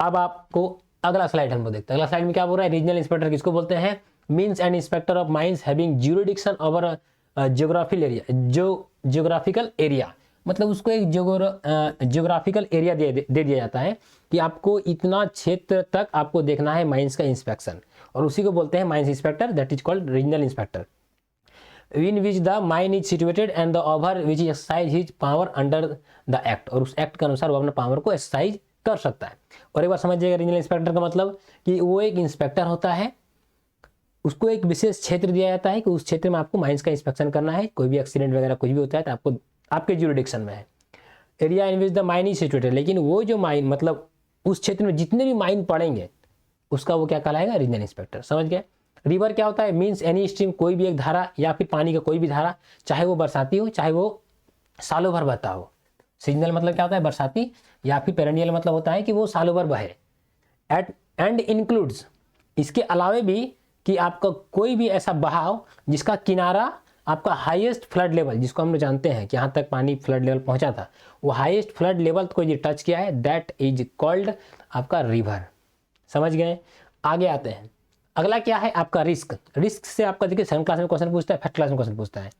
अब आपको अगला स्लाइड हम लोग देखते हैं। अगला स्लाइड में क्या बोल रहा है, रीजनल इंस्पेक्टर किसको बोलते हैं, means and inspector of mines having jurisdiction over geographical area, मतलब उसको एक जियोग्राफिकल एरिया दे दिया जाता है कि आपको इतना क्षेत्र तक आपको देखना है माइंस का इंस्पेक्शन, और उसी को बोलते हैं mines inspector, that is called regional inspector. In which the mine is situated and the over which exercise his power under the act, और उस एक्ट के अनुसार वो अपने पावर को एक्सरसाइज कर सकता है। और एक बार समझिएगा, रीजनल इंस्पेक्टर का मतलब कि वो एक इंस्पेक्टर होता है, उसको एक विशेष क्षेत्र दिया जाता है कि उस क्षेत्र में आपको माइंस का इंस्पेक्शन करना है, कोई भी एक्सीडेंट वगैरह कुछ भी होता है तो आपको आपके ज्यूरिडिक्शन में है। Area in which the mine is situated, लेकिन वो जो माइन मतलब उस क्षेत्र में जितने भी माइन पड़ेंगे उसका वो क्या कहलाएगा, रीजनल इंस्पेक्टर। समझ गए। रिवर क्या होता है, मीन्स एनी स्ट्रीम, कोई भी एक धारा या फिर पानी का कोई भी धारा, चाहे वो बरसाती हो चाहे वो सालों भर बहता हो। सीजनल मतलब क्या होता है, बरसाती, या फिर पेरेनियल मतलब होता है कि वो सालों भर बहे। एंड इंक्लूड्स, इसके अलावे भी कि आपका कोई भी ऐसा बहाव जिसका किनारा आपका हाईएस्ट फ्लड लेवल, जिसको हम लोग जानते हैं कि यहाँ तक पानी फ्लड लेवल पहुंचा था, वो हाईएस्ट फ्लड लेवल को ये टच किया है, दैट इज कॉल्ड आपका रिवर। समझ गए। आगे आते हैं। अगला क्या है आपका रिस्क। रिस्क से आपका देखिए 7th क्लास में क्वेश्चन पूछता है, 5th क्लास में क्वेश्चन पूछता है।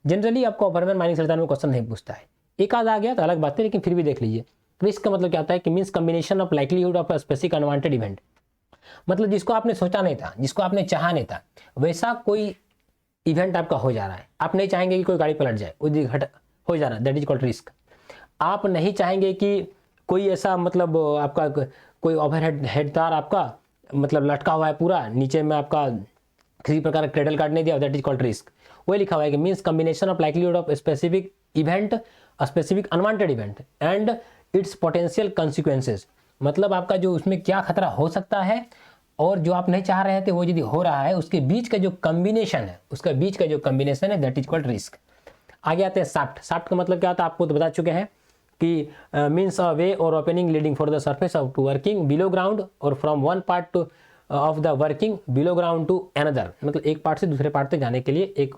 जनरली आपको ओवरमैन माइनिंग सर्जन में क्वेश्चन नहीं पूछता है, एक आध आ गया तो अलग बात है, लेकिन फिर भी देख लीजिए। रिस्क का मतलब क्या होता है कि means combination of likelihood of specific unwanted event, मतलब जिसको आपने सोचा नहीं था, जिसको आपने चाहा नहीं था, वैसा कोई इवेंट आपका हो जा रहा है। आप नहीं चाहेंगे कि कोई गाड़ी पलट जाए, वो घट हो जा रहा है, दैट इज कॉल्ड रिस्क। आप नहीं चाहेंगे कि कोई ऐसा मतलब आपका कोई ओवरहेड तार आपका मतलब लटका हुआ है पूरा, नीचे में आपका किसी प्रकार का क्रेडल कार्ड नहीं दिया, दैट इज कॉल्ड रिस्क। वही लिखा हुआ है कि means combination of likelihood of specific event, specific unwanted event and it's potential consequences, मतलब आपका जो उसमें क्या खतरा हो सकता है और जो आप नहीं चाह रहे थे वो यदि हो रहा है, उसके बीच का जो कॉम्बिनेशन है, उसका बीच का जो कॉम्बिनेशन है, दैट इज कॉल्ड रिस्क। आगे आते हैं शाफ्ट। शाफ्ट का मतलब क्या होता है आपको तो बता चुके हैं कि मीन्स अ वे और opening leading for the surface of to working below ground और from one part to of the working below ground to another, मतलब एक पार्ट से दूसरे पार्ट तक जाने के लिए एक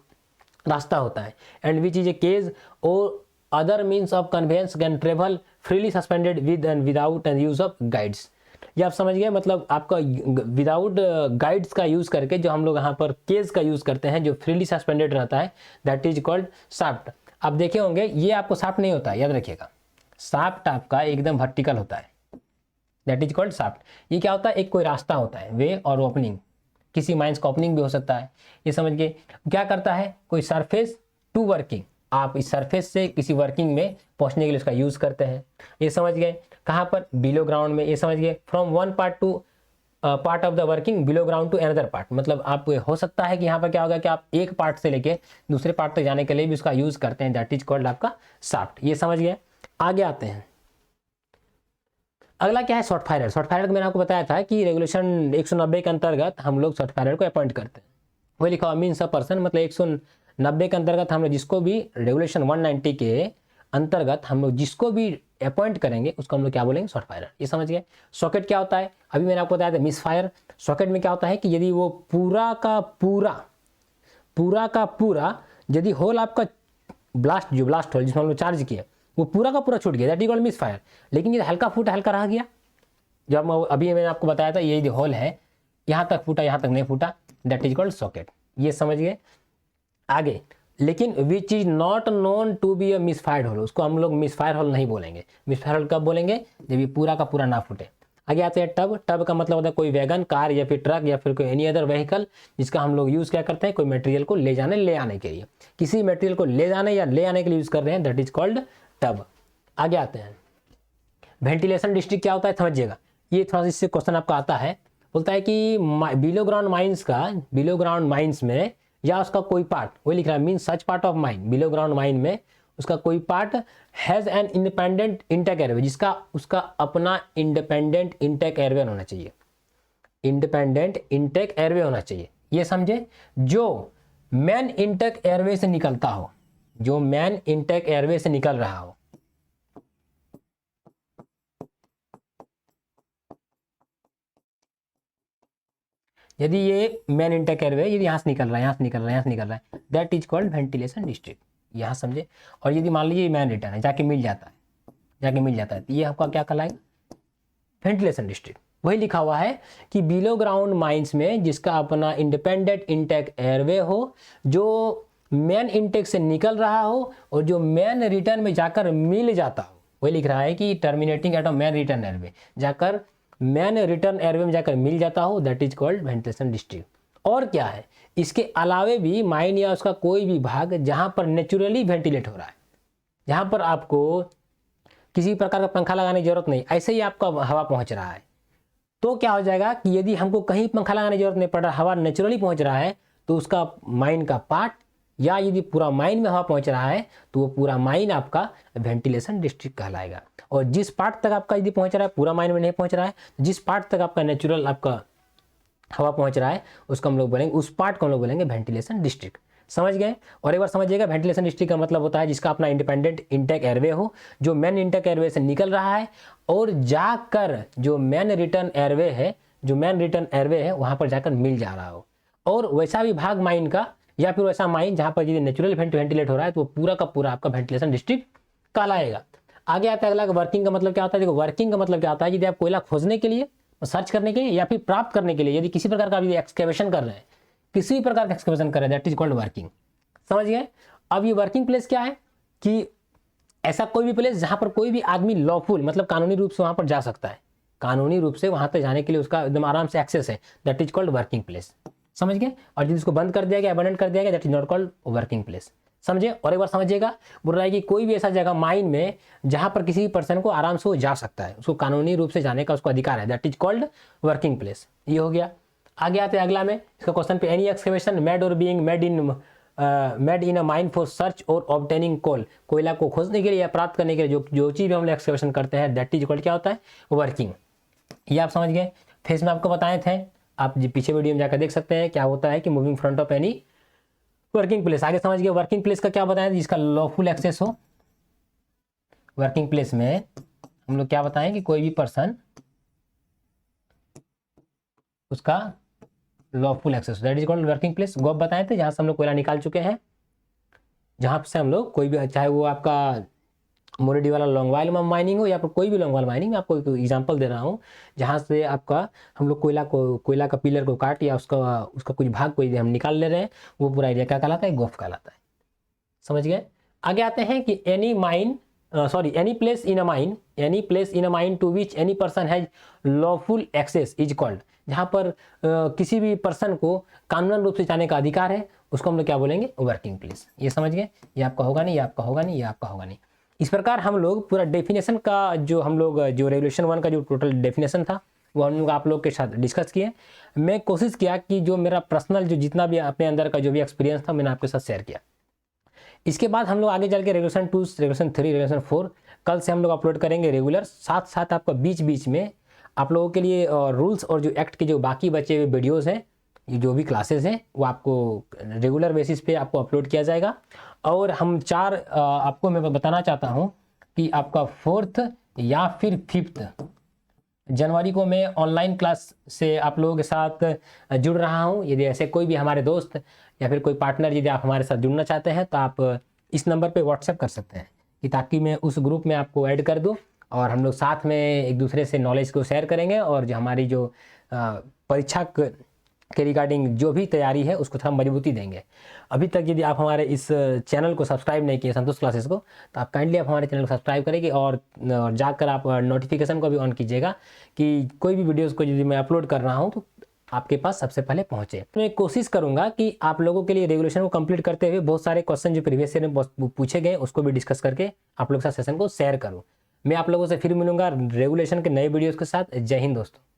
रास्ता होता है। And which is a cage और other means of conveyance can travel freely suspended with and without and use of guides. ये आप समझ गए, मतलब आपका विदाउट गाइड्स का यूज करके जो हम लोग यहाँ पर केज का यूज करते हैं जो फ्रीली सस्पेंडेड रहता है, दैट इज कॉल्ड शाफ्ट। आप देखे होंगे ये आपको शाफ्ट नहीं होता है, याद रखिएगा, शाफ्ट आपका एकदम वर्टिकल होता है, दैट इज कॉल्ड शाफ्ट। ये क्या होता है, एक कोई रास्ता होता है, वे और ओपनिंग, किसी माइंस का ओपनिंग भी हो सकता है, ये समझ गए। क्या करता है, कोई सरफेस टू वर्किंग, आप इस सरफेस से किसी वर्किंग में पहुंचने के लिए उसका यूज करते हैं, ये समझ गए। कहाँ पर, बिलो ग्राउंड में, ये समझ गए। From one part to part of the working below ground to another part, मतलब आप हो सकता है कि यहाँ पर क्या होगा कि आप एक पार्ट से लेके दूसरे पार्ट तक जाने के लिए भी उसका यूज करते हैं, दैट इज कॉल्ड आपका शाफ्ट, ये समझ गए। आगे आते हैं, अगला क्या है, शॉर्ट फायरर। शॉर्ट फायरर को मैंने आपको बताया था कि रेगुलेशन 190 के अंतर्गत हम लोग शॉर्ट फायरर को अपॉइंट करते हैं, वही लिखा हुआ मीन्स अ पर्सन, मतलब 190 के अंतर्गत हम लोग जिसको भी रेगुलेशन 190 के अंतर्गत हम लोग जिसको भी अपॉइंट करेंगे उसको हम लोग क्या बोलेंगे, शॉर्ट फायरर, ये समझ गए। सॉकेट क्या होता है, अभी मैंने आपको बताया था मिस फायर। सॉकेट में क्या होता है कि यदि वो पूरा का पूरा यदि होल आपका ब्लास्ट होल जिसमें हम लोग चार्ज किए वो पूरा का पूरा छूट गया, that is called miss fire. लेकिन ये हल्का फूटा हल्का रह गया, जब अभी मैंने आपको बताया था ये होल है, यहाँ तक फूटा यहाँ तक नहीं फूटा, दैट इज कॉल्ड सॉकेट, ये समझ गए। आगे, लेकिन which is not known to be a misfired hole, उसको हम लोग मिसफायर होल नहीं बोलेंगे। मिसफायर होल कब बोलेंगे, जब ये पूरा का पूरा ना फूटे। आगे आते हैं टब। टब का मतलब होता है कोई वैगन, कार या फिर ट्रक या फिर कोई एनी अदर व्हीकल जिसका हम लोग यूज क्या करते हैं, कोई मटेरियल को ले जाने ले आने के लिए, किसी मटेरियल को ले जाने या ले आने के लिए यूज कर रहे हैं, दैट इज कॉल्ड टब। आगे आते हैं, वेंटिलेशन डिस्ट्रिक्ट क्या होता है समझिएगा, ये थोड़ा सा इससे क्वेश्चन आपका आता है। बोलता है कि बिलो ग्राउंड माइंस में या उसका कोई पार्ट, वही लिख रहा है mean such part of mine, below ground mine में उसका कोई part has an independent intake airway, जिसका उसका अपना इंडिपेंडेंट इंटेक एयरवे होना चाहिए, इंडिपेंडेंट इंटेक एयरवे होना चाहिए, ये समझे। जो मैन इंटेक एयरवे से निकलता हो, जो मैन इंटेक एयरवे से निकल रहा हो, यदि ये मैन इंटेक एयरवे यदि यहाँ से निकल रहा है, यहाँ से निकल रहा है, यहाँ से निकल रहा है, that is called ventilation district, यहाँ समझे। और यदि मान लीजिए मैन रिटर्न है, जाके मिल जाता है, तो ये आपका क्या कहलाएगा, वेंटिलेशन डिस्ट्रिक्ट। वही लिखा हुआ है कि बिलो ग्राउंड माइंस में जिसका अपना इंडिपेंडेंट इंटेक एयरवे हो, जो मैन इंटेक से निकल रहा हो और जो मैन रिटर्न में जाकर मिल जाता हो, वही लिख रहा है कि terminating at a man return airway, जाकर मैन रिटर्न एयरवे में जाकर मिल जाता हो, that is called ventilation district. और क्या है, इसके अलावे भी माइन या उसका कोई भी भाग जहां पर नेचुरली वेंटिलेट हो रहा है, जहां पर आपको किसी प्रकार का पंखा लगाने की जरूरत नहीं, ऐसे ही आपका हवा पहुंच रहा है, तो क्या हो जाएगा कि यदि हमको कहीं पंखा लगाने की जरूरत नहीं पड़ रहा, हवा नेचुरली पहुंच रहा है, तो उसका माइन का पार्ट, या यदि पूरा माइन में हवा पहुंच रहा है तो वो पूरा माइन आपका वेंटिलेशन डिस्ट्रिक्ट कहलाएगा। और जिस पार्ट तक आपका यदि पहुंच रहा है, पूरा माइन में नहीं पहुंच रहा है, जिस पार्ट तक आपका नेचुरल आपका हवा पहुंच रहा है उसको हम लोग बोलेंगे, उस पार्ट को हम लोग बोलेंगे वेंटिलेशन डिस्ट्रिक्ट, समझ गए। और एक बार समझिएगा, वेंटिलेशन डिस्ट्रिक्ट का मतलब होता है जिसका अपना इंडिपेंडेंट इंटेक एयरवे हो, जो मैन इंटेक एयरवे से निकल रहा है और जाकर जो मैन रिटर्न एयरवे है वहां पर जाकर मिल जा रहा हो। और वैसा भी भाग माइन का या फिर वैसा माइन जहां पर यदि नेचुरल वेंटिलेट हो रहा है तो वो पूरा का पूरा आपका वेंटिलेशन डिस्ट्रिक्ट कहलाएगा। आगे आता है अगला, वर्किंग का मतलब क्या होता है। देखो, वर्किंग का मतलब क्या होता है, यदि आप कोयला खोजने के लिए, सर्च करने के लिए या फिर प्राप्त करने के लिए, यदि किसी प्रकार का एक्सकेवेशन कर रहे हैं, किसी भी प्रकार का एक्सकेवेशन कर रहे हैं, दैट इज कॉल्ड वर्किंग, समझ गए। अब ये वर्किंग प्लेस क्या है कि ऐसा कोई भी प्लेस जहां पर कोई भी आदमी लॉफुल मतलब कानूनी रूप से वहां पर जा सकता है, कानूनी रूप से वहां तक जाने के लिए उसका एकदम आराम से एक्सेस है, that is called working place, समझ गए। और यदि उसको बंद कर दिया गया, अबंडन कर दिया गया, that is not called working place, समझे। और एक बार समझिएगा, बोल रहा है कि कोई भी ऐसा जगह माइन में जहां पर किसी पर्सन को आराम से वो जा सकता है, उसको कानूनी रूप से जाने का उसको अधिकार है, that is called working place, ये हो गया। आगे आते हैं अगला में, इसका क्वेश्चन पे, एनी एक्सकेवेशन मेड और being made in a mine for search और ऑब्टेनिंग कोल, कोयला को खोजने के लिए या प्राप्त करने के लिए जो चीज हम लोग एक्सकेवेशन करते हैं, दैट इज कॉल्ड क्या होता है, वर्किंग, ये आप समझ गए। फिर इसमें आपको बताए थे, आप पीछे वीडियो में जाकर देख सकते हैं क्या होता है कि moving front of any working place. आगे समझ गए, वर्किंग प्लेस का क्या बताएं, जिसका लॉफुल एक्सेस हो। वर्किंग प्लेस में हम लोग क्या बताएं कि कोई भी पर्सन उसका lawful access, that is called working place. Goaf बताए थे जहां से हम लोग कोयला निकाल चुके हैं, जहां से हम लोग कोई भी, चाहे वो आपका मोरेडी वाला लॉन्ग वाइल माइनिंग हो या फिर कोई भी लॉन्ग वाइल माइनिंग, मैं आपको एग्जांपल दे रहा हूँ, जहाँ से आपका हम लोग कोयला का पिलर को काट या उसका कुछ भाग कोई हम निकाल ले रहे हैं, वो पूरा एरिया क्या कहलाता है, गोफ कहलाता है, समझ गए। आगे आते हैं कि any mine sorry, any place in a mine to which any person has lawful access is called, जहाँ पर किसी भी पर्सन को कानूनन रूप से जाने का अधिकार है, उसको हम लोग क्या बोलेंगे, वर्किंग प्लेस। ये समझ गए, ये आपका होगा नहीं, ये आपका होगा नहीं, ये आपका होगा नहीं। इस प्रकार हम लोग पूरा डेफिनेशन का जो हम लोग जो रेगुलेशन 1 का जो टोटल डेफिनेशन था वो हम लोग आप लोग के साथ डिस्कस किए। मैं कोशिश किया कि जो मेरा पर्सनल जो जितना भी अपने अंदर का जो भी एक्सपीरियंस था मैंने आपके साथ शेयर किया। इसके बाद हम लोग आगे चल के रेगुलेशन 2, रेगुलेशन 3, रेगुलेशन 4 कल से हम लोग अपलोड करेंगे रेगुलर। साथ साथ आपका बीच बीच में आप लोगों के लिए रूल्स और जो एक्ट के जो बाकी बचे हुए वीडियोज़ हैं, ये जो भी क्लासेस हैं वो आपको रेगुलर बेसिस पे आपको अपलोड किया जाएगा। और हम 4 आपको मैं बताना चाहता हूँ कि आपका 4th या फिर 5th जनवरी को मैं ऑनलाइन क्लास से आप लोगों के साथ जुड़ रहा हूँ। यदि ऐसे कोई भी हमारे दोस्त या फिर कोई पार्टनर यदि आप हमारे साथ जुड़ना चाहते हैं तो आप इस नंबर पे व्हाट्सएप कर सकते हैं कि ताकि मैं उस ग्रुप में आपको ऐड कर दूं और हम लोग साथ में एक दूसरे से नॉलेज को शेयर करेंगे और जो हमारी जो परीक्षा के रिगार्डिंग जो भी तैयारी है उसको थोड़ा मजबूती देंगे। अभी तक यदि आप हमारे इस चैनल को सब्सक्राइब नहीं किए संतोष क्लासेस को, तो आप काइंडली आप हमारे चैनल को सब्सक्राइब करेंगे और जाकर आप नोटिफिकेशन को भी ऑन कीजिएगा कि कोई भी वीडियोज़ को यदि मैं अपलोड कर रहा हूँ तो आपके पास सबसे पहले पहुंचे। तो मैं कोशिश करूंगा कि आप लोगों के लिए रेगुलेशन को कंप्लीट करते हुए बहुत सारे क्वेश्चन जो प्रीवियस ईयर में पूछे गए उसको भी डिस्कस करके आप लोगों के साथ सेशन को शेयर करूं। मैं आप लोगों से फिर मिलूंगा रेगुलेशन के नए वीडियोज़ के साथ। जय हिंद दोस्तों।